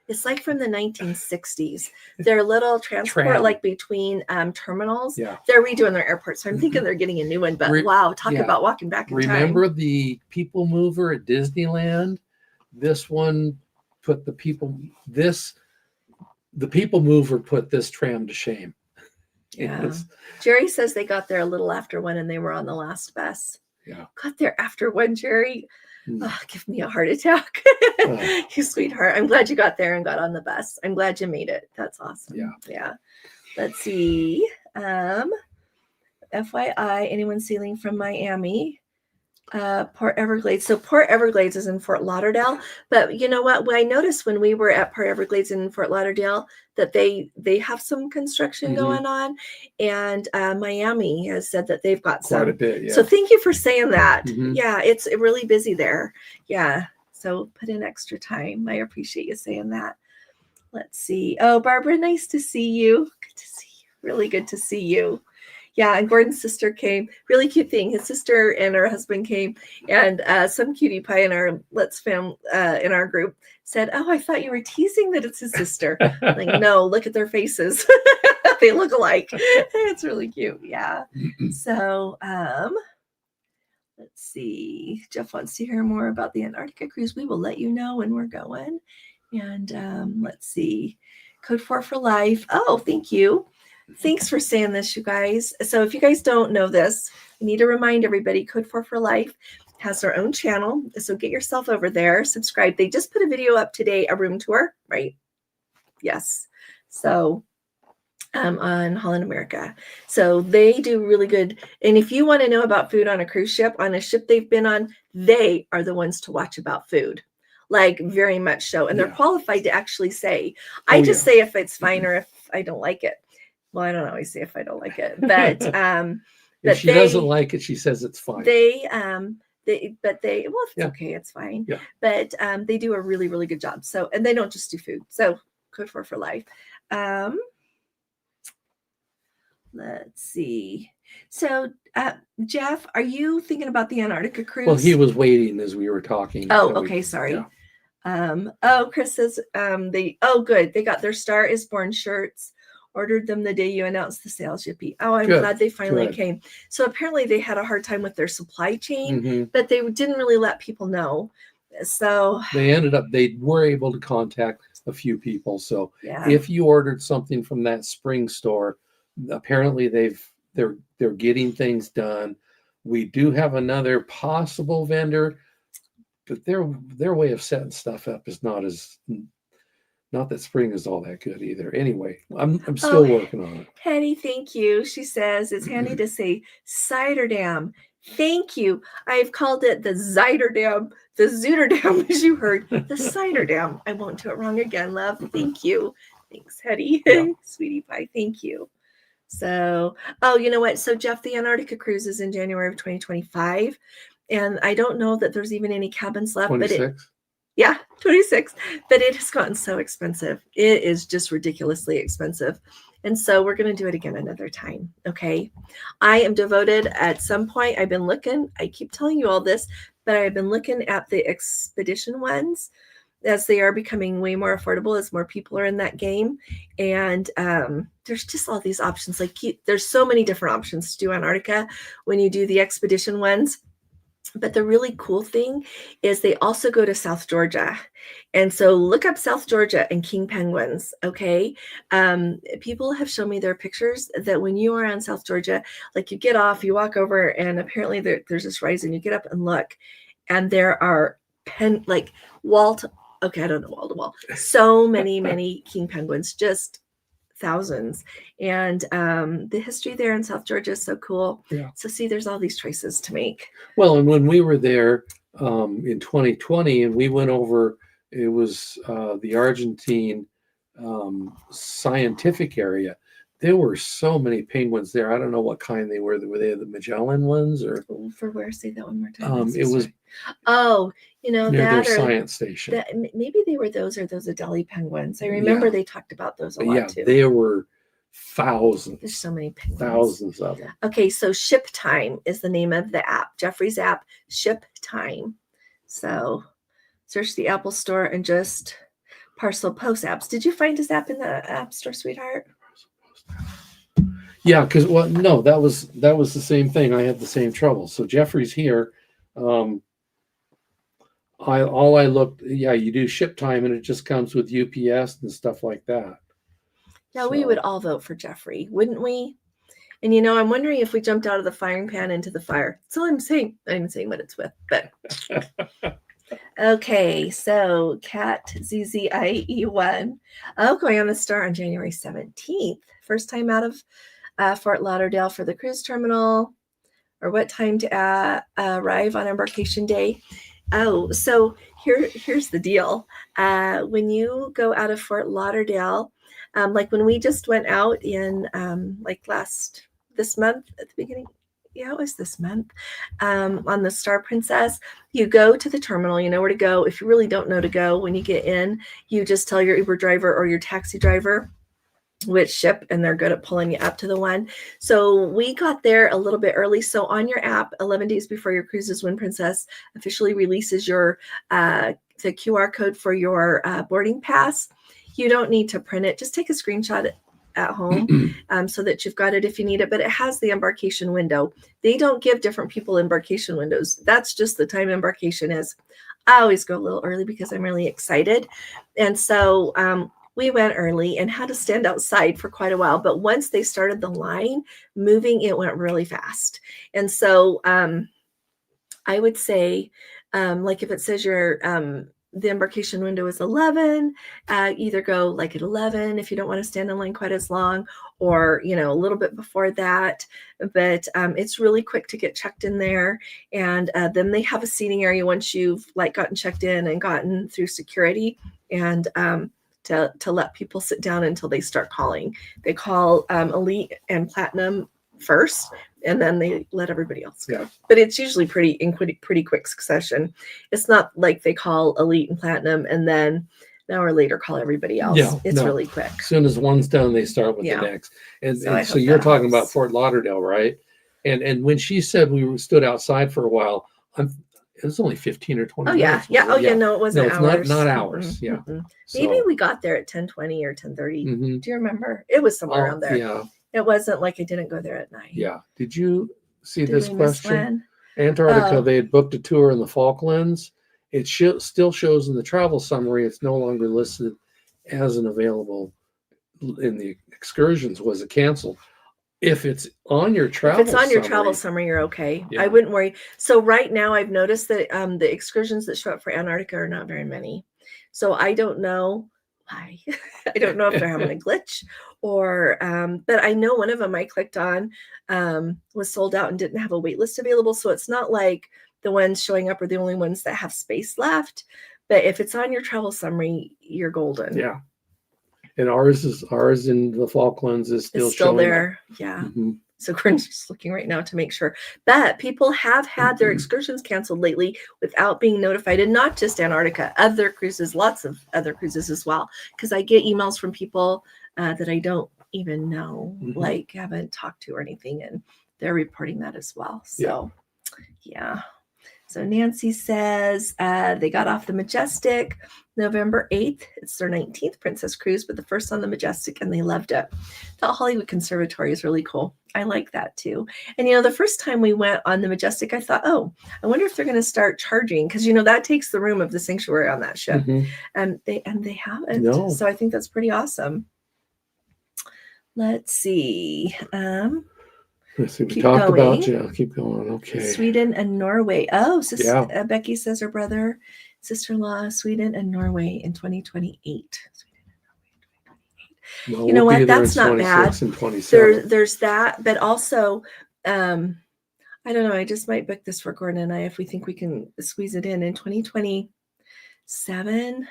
It's like from the 1960s. Their little transport, like between terminals. Yeah. They're redoing their airport. So I'm thinking they're getting a new one. But wow, talk about walking back in time. Remember the People Mover at Disneyland? This one put the People Mover put this tram to shame. Yeah. Jerry says they got there a little after 1 and they were on the last bus. Yeah. Got there after 1, Jerry. Oh, give me a heart attack. You sweetheart. I'm glad you got there and got on the bus. I'm glad you made it. That's awesome. Yeah. Yeah. Let's see. FYI, anyone sailing from Miami, Port Everglades. So Port Everglades is in Fort Lauderdale, but you know what? I noticed when we were at Port Everglades in Fort Lauderdale that they have some construction going on, and Miami has said that they've got quite a bit. Yeah. So thank you for saying that. Yeah, it's really busy there. Yeah. So put in extra time. I appreciate you saying that. Let's see. Oh, Barbara, nice to see you. Good to see you. Really good to see you. Yeah, and Gordon's sister came. Really cute thing. His sister and her husband came, and some cutie pie in our Let's Fam in our group said, "Oh, I thought you were teasing that it's his sister." Like, no, look at their faces. They look alike. It's really cute. Yeah. So, let's see. Jeff wants to hear more about the Antarctica cruise. We will let you know when we're going. And let's see. Code 4 for life. Oh, thank you. Thanks for saying this, you guys. So if you guys don't know this, I need to remind everybody, Code 4 for Life has their own channel. So get yourself over there, subscribe. They just put a video up today, a room tour, right? Yes. So on Holland America. So they do really good. And if you want to know about food on a cruise ship, on a ship they've been on, they are the ones to watch about food. Like very much so. And they're qualified to actually say, I just say if it's fine or if I don't like it. Well, I don't always say if I don't like it, but if she doesn't like it, she says it's fine. Well, if it's okay, it's fine. Yeah. But they do a really, really good job. So, and they don't just do food. So Code 4 for life. Let's see. So, Jeff, are you thinking about the Antarctica cruise? Well, he was waiting as we were talking. Oh, okay. Sorry. Yeah. Chris says good. They got their Star is Born shirts. Ordered them the day you announced the sales, Yippee. Oh, I'm glad they finally came. So apparently they had a hard time with their supply chain, but they didn't really let people know. So they were able to contact a few people. So if you ordered something from that spring store, apparently they're getting things done. We do have another possible vendor, but their way of setting stuff up is not that spring is all that good either. Anyway, I'm still working on it. Hetty, thank you. She says it's handy to say cider dam. Thank you. I've called it the Zider Dam, the Zooter Dam, as you heard, the cider dam. I won't do it wrong again, love. Thank you. Thanks, Hetty. Sweetie pie. Thank you. So, you know what? So, Jeff, the Antarctica cruise is in January of 2025. And I don't know that there's even any cabins left. 26? But 26. But it has gotten so expensive. It is just ridiculously expensive. And so we're going to do it again another time. Okay. I am devoted at some point. I've been looking. I keep telling you all this, but I've been looking at the expedition ones as they are becoming way more affordable as more people are in that game. And there's just all these options. Like there's so many different options to do Antarctica when you do the expedition ones. But the really cool thing is they also go to South Georgia. And so look up South Georgia and king penguins, okay? People have shown me their pictures that when you are on South Georgia, like you get off, you walk over, and apparently there's this rise, and you get up and look, and there are wall to wall, so many king penguins, just thousands. And the history there in South Georgia is so cool. So see, there's all these choices to make. Well, and when we were there in 2020 and we went over, it was the Argentine scientific area. There were so many penguins there. I don't know what kind they were. Were they the Magellan ones or? For where? Say that one more time. It was. Near their science station. Maybe they were those Adelie penguins. I remember they talked about those a lot too. There were thousands. There's so many penguins. Thousands of them. Okay, so Ship Time is the name of the app. Jeffrey's app, Ship Time. So search the Apple Store and just Parcel Post apps. Did you find his app in the App Store, sweetheart? Yeah, because that was the same thing. I had the same trouble. So Jeffrey's here. I looked. Yeah, you do Ship Time, and it just comes with UPS and stuff like that. Now we would all vote for Jeffrey, wouldn't we? And I'm wondering if we jumped out of the firing pan into the fire. That's all I'm saying. I'm saying what it's with, but okay. So Cat ZZIE1. Going on the Star on January 17th. First time out of Fort Lauderdale for the cruise terminal, or what time to arrive on embarkation day. Oh, so here's the deal. When you go out of Fort Lauderdale, like when we just went out in this month at the beginning, Yeah, it was this month. On the Star Princess, you go to the terminal, you know where to go. If you really don't know to go, when you get in, you just tell your Uber driver or your taxi driver which ship, and they're good at pulling you up to the one. So we got there a little bit early. So on your app, 11 days before your cruise's Wind Princess officially releases your the QR code for your boarding pass, you don't need to print it. Just take a screenshot at home so that you've got it if you need it, but it has the embarkation window. They don't give different people embarkation windows. That's just the time embarkation is. I always go a little early because I'm really excited. And so we went early and had to stand outside for quite a while. But once they started the line moving, it went really fast. And so I would say, like if it says your the embarkation window is 11, either go like at 11 if you don't want to stand in line quite as long, or a little bit before that. But it's really quick to get checked in there. And then they have a seating area once you've gotten checked in and gotten through security, and to let people sit down until they start calling. They call Elite and Platinum first, and then they let everybody else go. Yeah. But it's usually pretty quick succession. It's not like they call Elite and Platinum and then an hour later call everybody else. Yeah, it's really quick. As soon as one's done, they start with the next. And so you're talking about Fort Lauderdale, right? And when she said we stood outside for a while, it was only 15 or 20 minutes. Yeah. No, it wasn't hours. Not hours. Yeah. So, maybe we got there at 10:20 or 10:30. Do you remember? It was somewhere around there. Yeah. It wasn't like I didn't go there at night. Yeah. Did you see this question? Antarctica, they had booked a tour in the Falklands. It still shows in the travel summary. It's no longer listed as an available in the excursions. Was it canceled? If it's on your travel summary, you're okay. Yeah. I wouldn't worry. So right now I've noticed that the excursions that show up for Antarctica are not very many. So I don't know why. I don't know if they're having a glitch or, but I know one of them I clicked on was sold out and didn't have a wait list available. So it's not like the ones showing up are the only ones that have space left. But if it's on your travel summary, you're golden. Yeah. And ours in the Falklands is still there. Up. Yeah. Mm-hmm. So we're just looking right now to make sure. But people have had their excursions canceled lately without being notified, and not just Antarctica, other cruises, lots of other cruises as well. Because I get emails from people that I don't even know, like haven't talked to or anything, and they're reporting that as well. So, yeah. So Nancy says they got off the Majestic November 8th. It's their 19th Princess Cruise, but the first on the Majestic, and they loved it. The Hollywood Conservatory is really cool. I like that too. And, the first time we went on the Majestic, I thought, I wonder if they're going to start charging, because, that takes the room of the sanctuary on that ship. And they haven't. No. So I think that's pretty awesome. Let's see. We talked about, keep going. Okay. Sweden and Norway. Oh, Becky says her brother, sister-in-law, Sweden and Norway in 2028. Well, you know what? That's not bad. There's that, but also, I don't know. I just might book this for Gordon and I if we think we can squeeze it in 2027.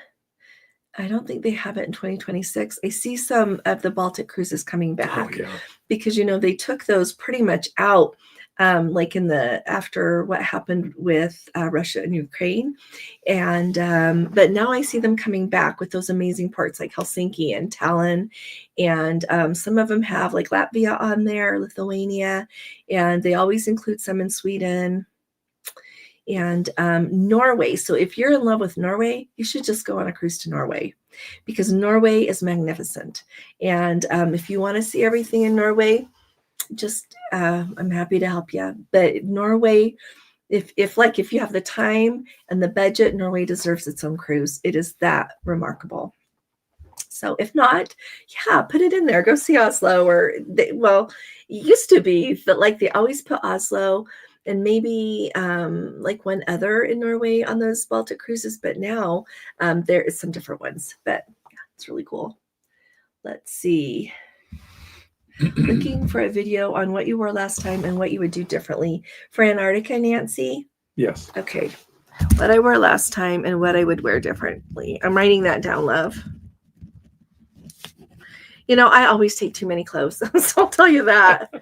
I don't think they have it in 2026. I see some of the Baltic cruises coming back because, they took those pretty much out, like after what happened with Russia and Ukraine. And, but now I see them coming back with those amazing ports like Helsinki and Tallinn. And some of them have like Latvia on there, Lithuania, and they always include some in Sweden. And Norway. So if you're in love with Norway, you should just go on a cruise to Norway, because Norway is magnificent. And if you want to see everything in Norway, just I'm happy to help you. But Norway, if you have the time and the budget, Norway deserves its own cruise. It is that remarkable. So if not, put it in there. Go see Oslo, it used to be that they always put Oslo and maybe like one other in Norway on those Baltic cruises. But now there is some different ones. But it's really cool. Let's see. Looking for a video on what you wore last time and what you would do differently for Antarctica, Nancy? Yes. Okay. What I wore last time and what I would wear differently. I'm writing that down, love. I always take too many clothes, so I'll tell you that.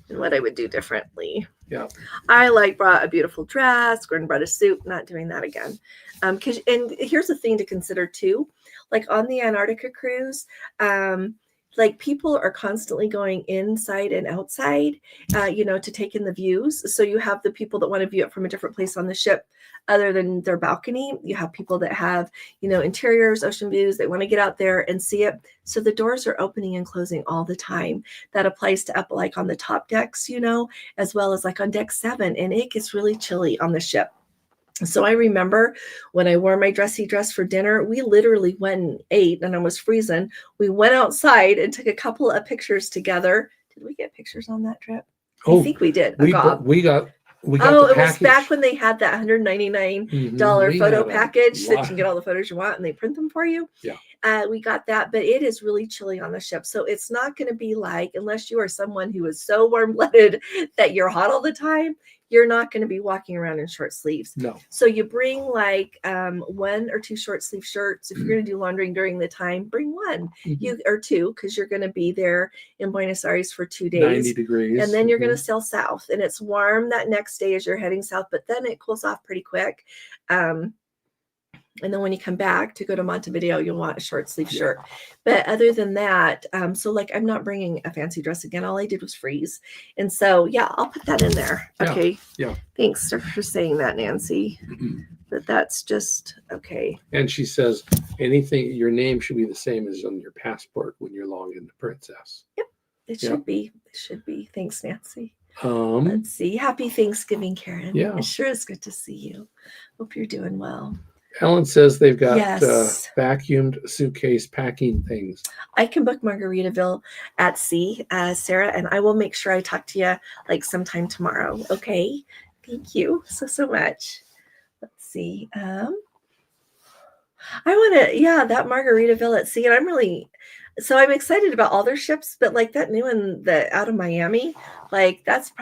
and what I would do differently. Yeah. I brought a beautiful dress, Gordon brought a suit, not doing that again. And here's the thing to consider too, like on the Antarctica cruise, like people are constantly going inside and outside, to take in the views. So you have the people that want to view it from a different place on the ship other than their balcony. You have people that have, interiors, ocean views. They want to get out there and see it. So the doors are opening and closing all the time. That applies to up like on the top decks, as well as like on deck 7. And it gets really chilly on the ship. So I remember when I wore my dressy dress for dinner, we literally went and ate and I was freezing. We went outside and took a couple of pictures together. Did we get pictures on that trip? I think we did. We got it was back when they had that $199 photo package that you can get all the photos you want and they print them for you. Yeah. We got that, but it is really chilly on the ship. So it's not going to be like, unless you are someone who is so warm-blooded that you're hot all the time, you're not going to be walking around in short sleeves. No. So you bring like 1 or 2 short sleeve shirts. If you're going to do laundering during the time, bring 1 or 2, because you're going to be there in Buenos Aires for 2 days. 90 degrees. And then you're going to sail south, and it's warm that next day as you're heading south, but then it cools off pretty quick. And then when you come back to go to Montevideo, you'll want a short sleeve shirt. But other than that, so like I'm not bringing a fancy dress again. All I did was freeze. And so, yeah, I'll put that in there. Okay. Yeah. Thanks for saying that, Nancy. But that's just okay. And she says anything, your name should be the same as on your passport when you're logged into Princess. Yep. It should be. It should be. Thanks, Nancy. Let's see. Happy Thanksgiving, Karen. Yeah. It sure is good to see you. Hope you're doing well. Ellen says they've got vacuumed suitcase packing things. I can book Margaritaville at sea, Sarah, and I will make sure I talk to you like sometime tomorrow. Okay. Thank you so much. Let's see. I want to, that Margaritaville at sea. And I'm excited about all their ships, but like that new one out of Miami, like that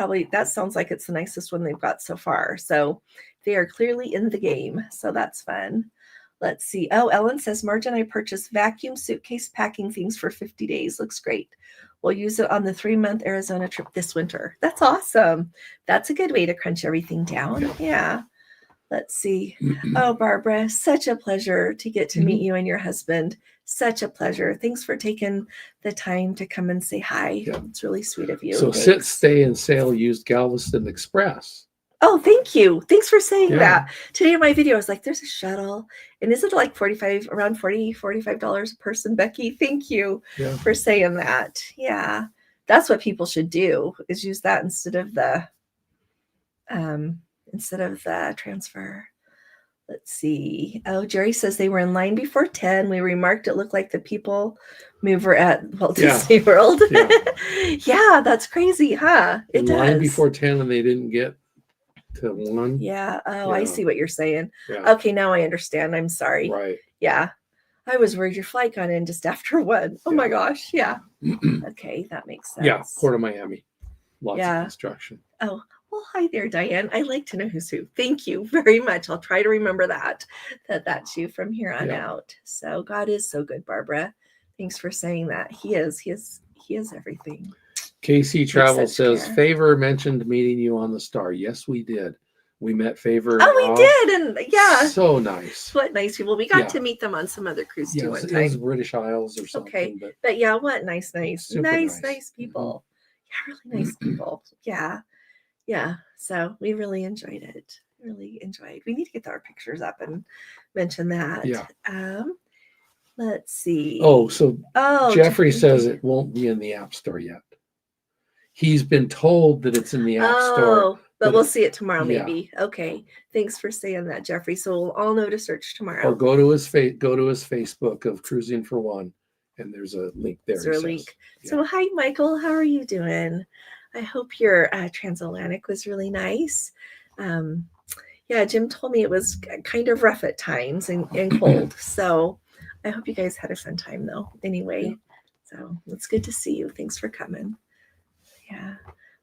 sounds like it's the nicest one they've got so far. So they are clearly in the game. So that's fun. Let's see. Oh, Ellen says, Marge and I purchased vacuum suitcase packing things for 50 days. Looks great. We'll use it on the 3-month Arizona trip this winter. That's awesome. That's a good way to crunch everything down. Yeah. Let's see. Oh, Barbara, such a pleasure to get to meet you and your husband. Such a pleasure. Thanks for taking the time to come and say hi. Yeah. It's really sweet of you. So Thanks. Sit, Stay, and Sail used Galveston Express. Oh, thank you. Thanks for saying that. Today in my video, I was like, there's a shuttle. And is it like around $45 a person, Becky? Thank you for saying that. Yeah. That's what people should do, is use that instead of the transfer. Let's see. Oh, Jerry says they were in line before 10. We remarked it looked like the people mover at Walt Disney World. Yeah, that's crazy, huh? It does. Line before 10 and they didn't get to 1. Yeah. Oh, I see what you're saying. Yeah. Okay, now I understand. I'm sorry. Right. Yeah. I was worried your flight got in just after 1. Oh my gosh. Yeah. Okay, that makes sense. Yeah, Port of Miami. Lots of construction. Oh, well, hi there, Diane. I like to know who's who. Thank you very much. I'll try to remember that's you from here on out. So God is so good, Barbara. Thanks for saying that. He is everything. KC Travel says, Favor mentioned meeting you on the Star. Yes, we did. We met Favor. Oh, we did. And so nice. What nice people. We got to meet them on some other cruise too one time. It was British Isles or something. Okay. But what nice people. Yeah, really nice people. Yeah. So we really enjoyed it. We need to get our pictures up and mention that. Yeah. Let's see. So Jeffrey says it won't be in the App Store yet. He's been told that it's in the App Store. But we'll see it tomorrow, maybe. Okay. Thanks for saying that, Jeffrey. So we'll all know to search tomorrow. Or go to his Facebook of Cruising for One, and there's a link there. There's a link. Yeah. So hi, Michael. How are you doing? I hope your transatlantic was really nice. Jim told me it was kind of rough at times and cold. So I hope you guys had a fun time, though. Anyway, so it's good to see you. Thanks for coming. Yeah.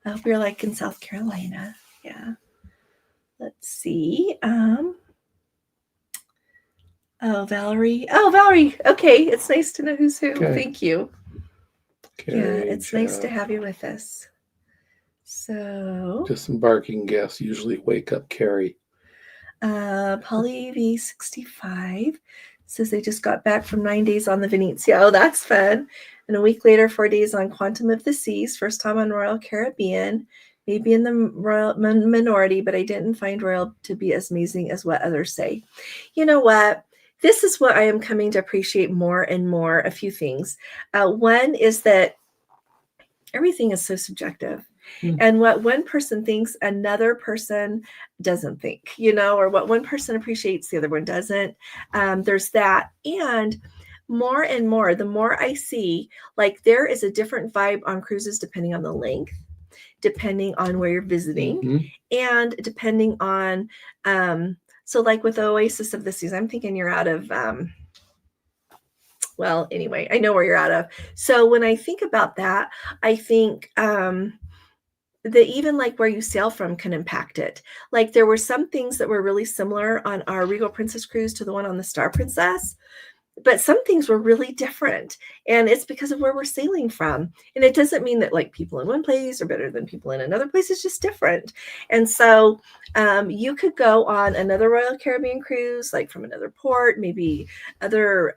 I hope you're like in South Carolina. Yeah. Let's see. Valerie. Okay. It's nice to know who's who. Okay. Thank you. Okay, it's nice to have you with us. So Disembarking guests usually wake up Carrie. Polly V65 says they just got back from 9 days on the Venezia. Oh, that's fun. And a week later, 4 days on Quantum of the Seas, first time on Royal Caribbean. Maybe in the royal minority, but I didn't find Royal to be as amazing as what others say. You know what? This is what I am coming to appreciate more and more. A few things. One is that everything is so subjective. And what one person thinks, another person doesn't think, or what one person appreciates, the other one doesn't. There's that. And more, the more I see, like there is a different vibe on cruises depending on the length, depending on where you're visiting, and depending on, so like with the Oasis of the Seas, I'm thinking you're out of, well, anyway, I know where you're out of. So when I think about that, I think, that even like where you sail from can impact it. Like there were some things that were really similar on our Regal Princess cruise to the one on the Star Princess, but some things were really different. And it's because of where we're sailing from. And it doesn't mean that like people in one place are better than people in another place. It's just different. And so you could go on another Royal Caribbean cruise, like from another port, maybe other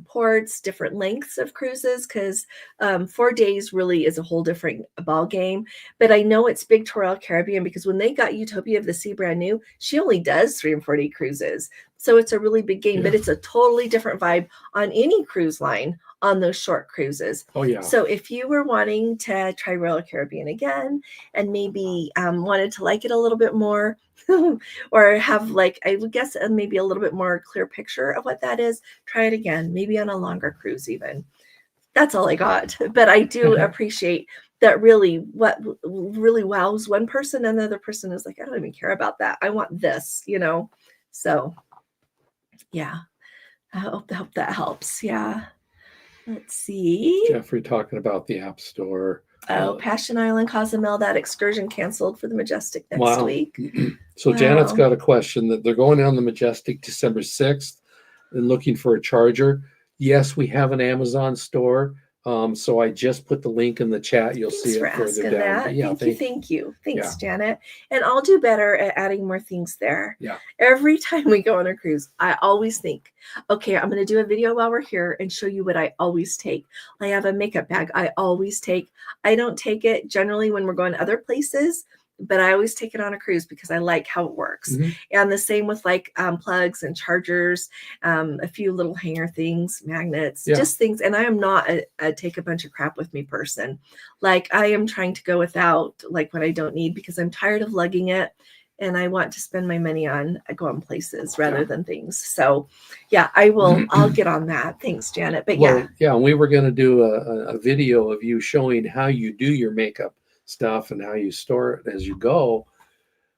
ports, different lengths of cruises, because 4 days really is a whole different ball game. But I know it's big to Royal Caribbean because when they got Utopia of the Sea brand new, she only does 3 and 4 day cruises. So it's a really big game, but it's a totally different vibe on any cruise line on those short cruises. Oh, yeah. So if you were wanting to try Royal Caribbean again and maybe wanted to like it a little bit more, or have like, I would guess maybe a little bit more clear picture of what that is, try it again, maybe on a longer cruise even. That's all I got. But I do appreciate that really what really wows one person and the other person is like, I don't even care about that. I want this, So yeah, I hope that helps. Yeah. Let's see. Jeffrey talking about the App Store. Oh, Passion Island, Cozumel, that excursion canceled for the Majestic next week. So Janet's got a question that they're going on the Majestic December 6th and looking for a charger. Yes, we have an Amazon store. So I just put the link in the chat. You'll see it further down. That. Yeah, thank you. Thanks, Janet. And I'll do better at adding more things there. Yeah. Every time we go on a cruise, I always think, okay, I'm going to do a video while we're here and show you what I always take. I have a makeup bag I always take. I don't take it generally when we're going to other places, but I always take it on a cruise because I like how it works. And the same with like plugs and chargers, a few little hanger things, magnets, just things. And I am not a take a bunch of crap with me person. Like I am trying to go without like what I don't need because I'm tired of lugging it. And I want to spend my money on go on places rather than things. So yeah, I'll get on that. Thanks, Janet. But and we were going to do a video of you showing how you do your makeup stuff and how you store it as you go.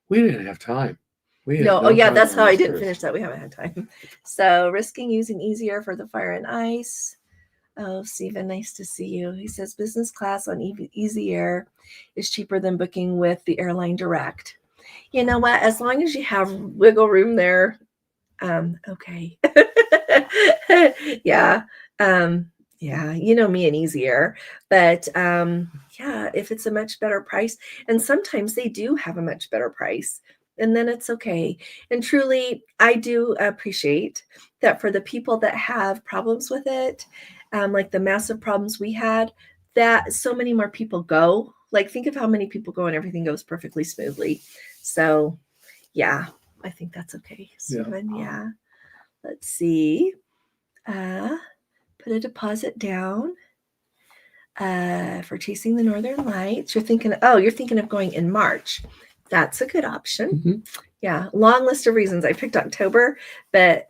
We didn't have time. That's how I didn't finish that. We haven't had time. So risking using easier for the fire and ice. Oh, Stephen, nice to see you. He says business class on Easy Air is cheaper than booking with the airline direct. You know what? As long as you have wiggle room there, okay. Yeah, me and easier, but if it's a much better price, and sometimes they do have a much better price, and then it's okay. And truly, I do appreciate that for the people that have problems with it, like the massive problems we had, that so many more people go. Like, think of how many people go and everything goes perfectly smoothly. So, yeah, I think that's okay, Stephen. Yeah. Let's see. Put a deposit down for chasing the Northern Lights. You're thinking of going in March. That's a good option. Yeah, long list of reasons. I picked October, but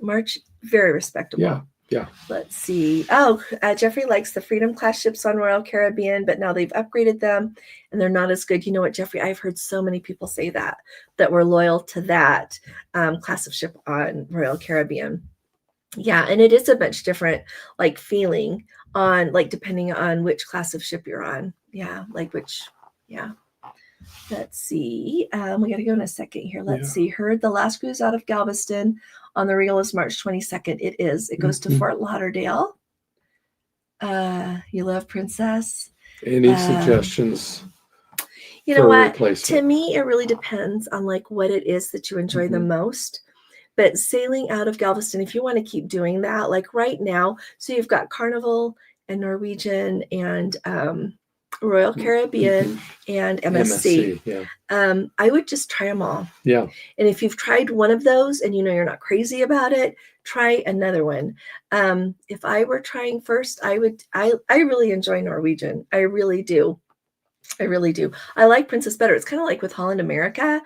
March, very respectable. Yeah. Let's see. Jeffrey likes the Freedom class ships on Royal Caribbean, but now they've upgraded them and they're not as good. You know what, Jeffrey? I've heard so many people say that were loyal to that class of ship on Royal Caribbean. Yeah, and it is a much different like feeling on like depending on which class of ship you're on. Yeah, like which. Let's see. We got to go in a second here. Let's see. Heard the last cruise out of Galveston on the Regal is March 22nd. It is. It goes to Fort Lauderdale. You love Princess. Any suggestions You for know a what? To replacement. me, it really depends on like what it is that you enjoy the Mhm. most. But sailing out of Galveston, if you want to keep doing that, like right now, so you've got Carnival and Norwegian and Royal Caribbean and MSC. MSC, yeah. I would just try them all. Yeah. And if you've tried one of those and you know you're not crazy about it, try another one. If I were trying first, I really enjoy Norwegian. I really do. I really do. I like Princess better. It's kind of like with Holland America.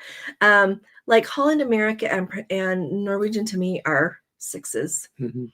Like Holland America and Norwegian to me are sixes. Mhm.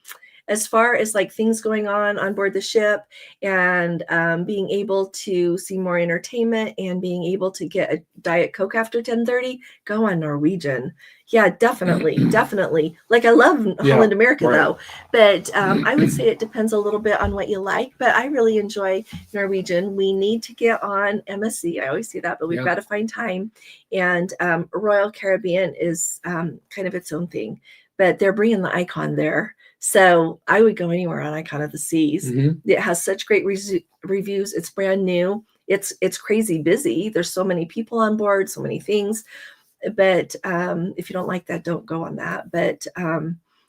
As far as like things going on board the ship and being able to see more entertainment and being able to get a Diet Coke after 10:30, go on Norwegian. Yeah, definitely. Like I love Holland America right. though, but I would say it depends a little bit on what you like, but I really enjoy Norwegian. We need to get on MSC. I always say that, but we've got to find time. And Royal Caribbean is kind of its own thing, but they're bringing the Icon there. So I would go anywhere on Icon of the Seas. Mhm. It has such great reviews. It's brand new. It's crazy busy. There's so many people on board, so many things. But if you don't like that, don't go on that. But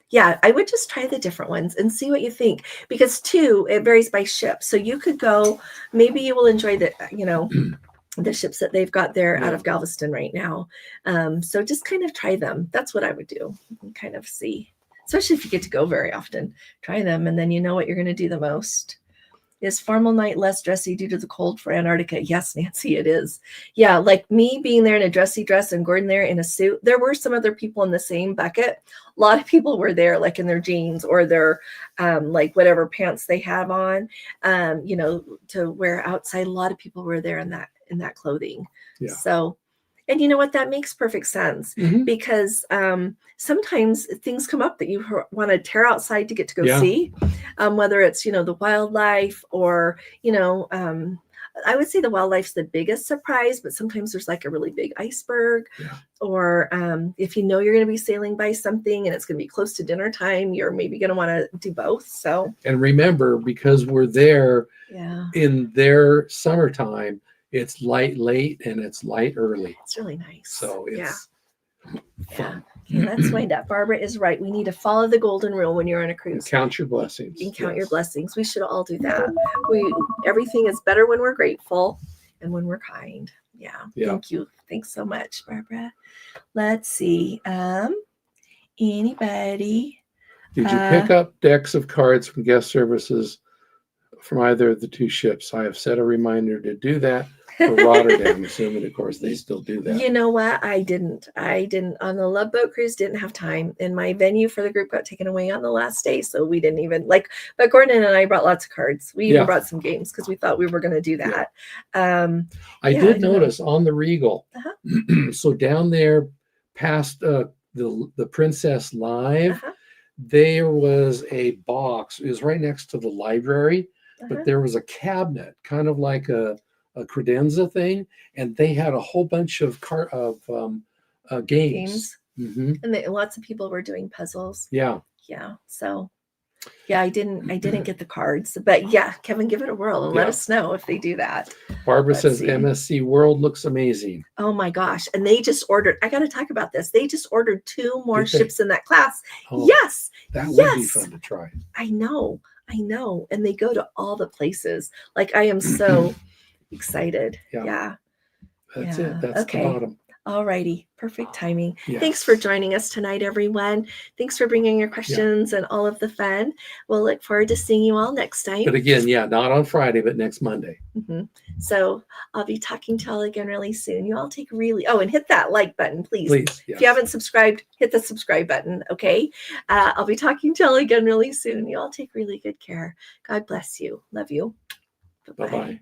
yeah, I would just try the different ones and see what you think. Because too, it varies by ship. So you could go, maybe you will enjoy the, the ships that they've got there out of Galveston right now. So just kind of try them. That's what I would do and kind of see. Especially if you get to go very often, try them, and then you know what you're going to do the most. Is formal night less dressy due to the cold for Antarctica? Yes, Nancy, it is. Yeah, like me being there in a dressy dress and Gordon there in a suit. There were some other people in the same bucket. A lot of people were there like in their jeans or their like whatever pants they have on, to wear outside. A lot of people were there in that clothing. Yeah. So, and you know what? That makes perfect sense because sometimes things come up that you want to tear outside to get to go see, whether it's, the wildlife or, I would say the wildlife's the biggest surprise, but sometimes there's like a really big iceberg or if you know you're going to be sailing by something and it's going to be close to dinner time, you're maybe going to want to do both. So, and remember, because we're there in their summertime, it's light late and it's light early. It's really nice. So it's fun. Okay, let's wind up. Barbara is right. We need to follow the golden rule when you're on a cruise. And count your blessings. And count your blessings. We should all do that. Everything is better when we're grateful and when we're kind. Yeah. Thank you. Thanks so much, Barbara. Let's see. Anybody? Did you pick up decks of cards from guest services from either of the two ships? I have set a reminder to do that for Rotterdam, assuming, of course, they still do that. You know what? I didn't. On the Love Boat cruise, didn't have time. And my venue for the group got taken away on the last day. So we didn't even but Gordon and I brought lots of cards. We even brought some games because we thought we were going to do that. I did notice on the Regal, so down there past the Princess Live, there was a box. It was right next to the library, but there was a cabinet, kind of like a credenza thing, and they had a whole bunch of games. And lots of people were doing puzzles. So I didn't get the cards, but Kevin, give it a whirl and let us know if they do that. Barbara says MSC World looks amazing. Oh my gosh. And they just ordered, I got to talk about this. They just ordered 2 more ships in that class. Yes. That would be fun to try. I know. And they go to all the places. Like I am so excited. That's it. That's the bottom. All righty. Perfect timing. Thanks for joining us tonight, everyone. Thanks for bringing your questions and all of the fun. We'll look forward to seeing you all next time. But again, not on Friday, but next Monday. So I'll be talking to y'all again really soon. You all take and hit that like button, please. If you haven't subscribed, hit the subscribe button. Okay. I'll be talking to y'all again really soon. You all take really good care. God bless you. Love you. Bye-bye.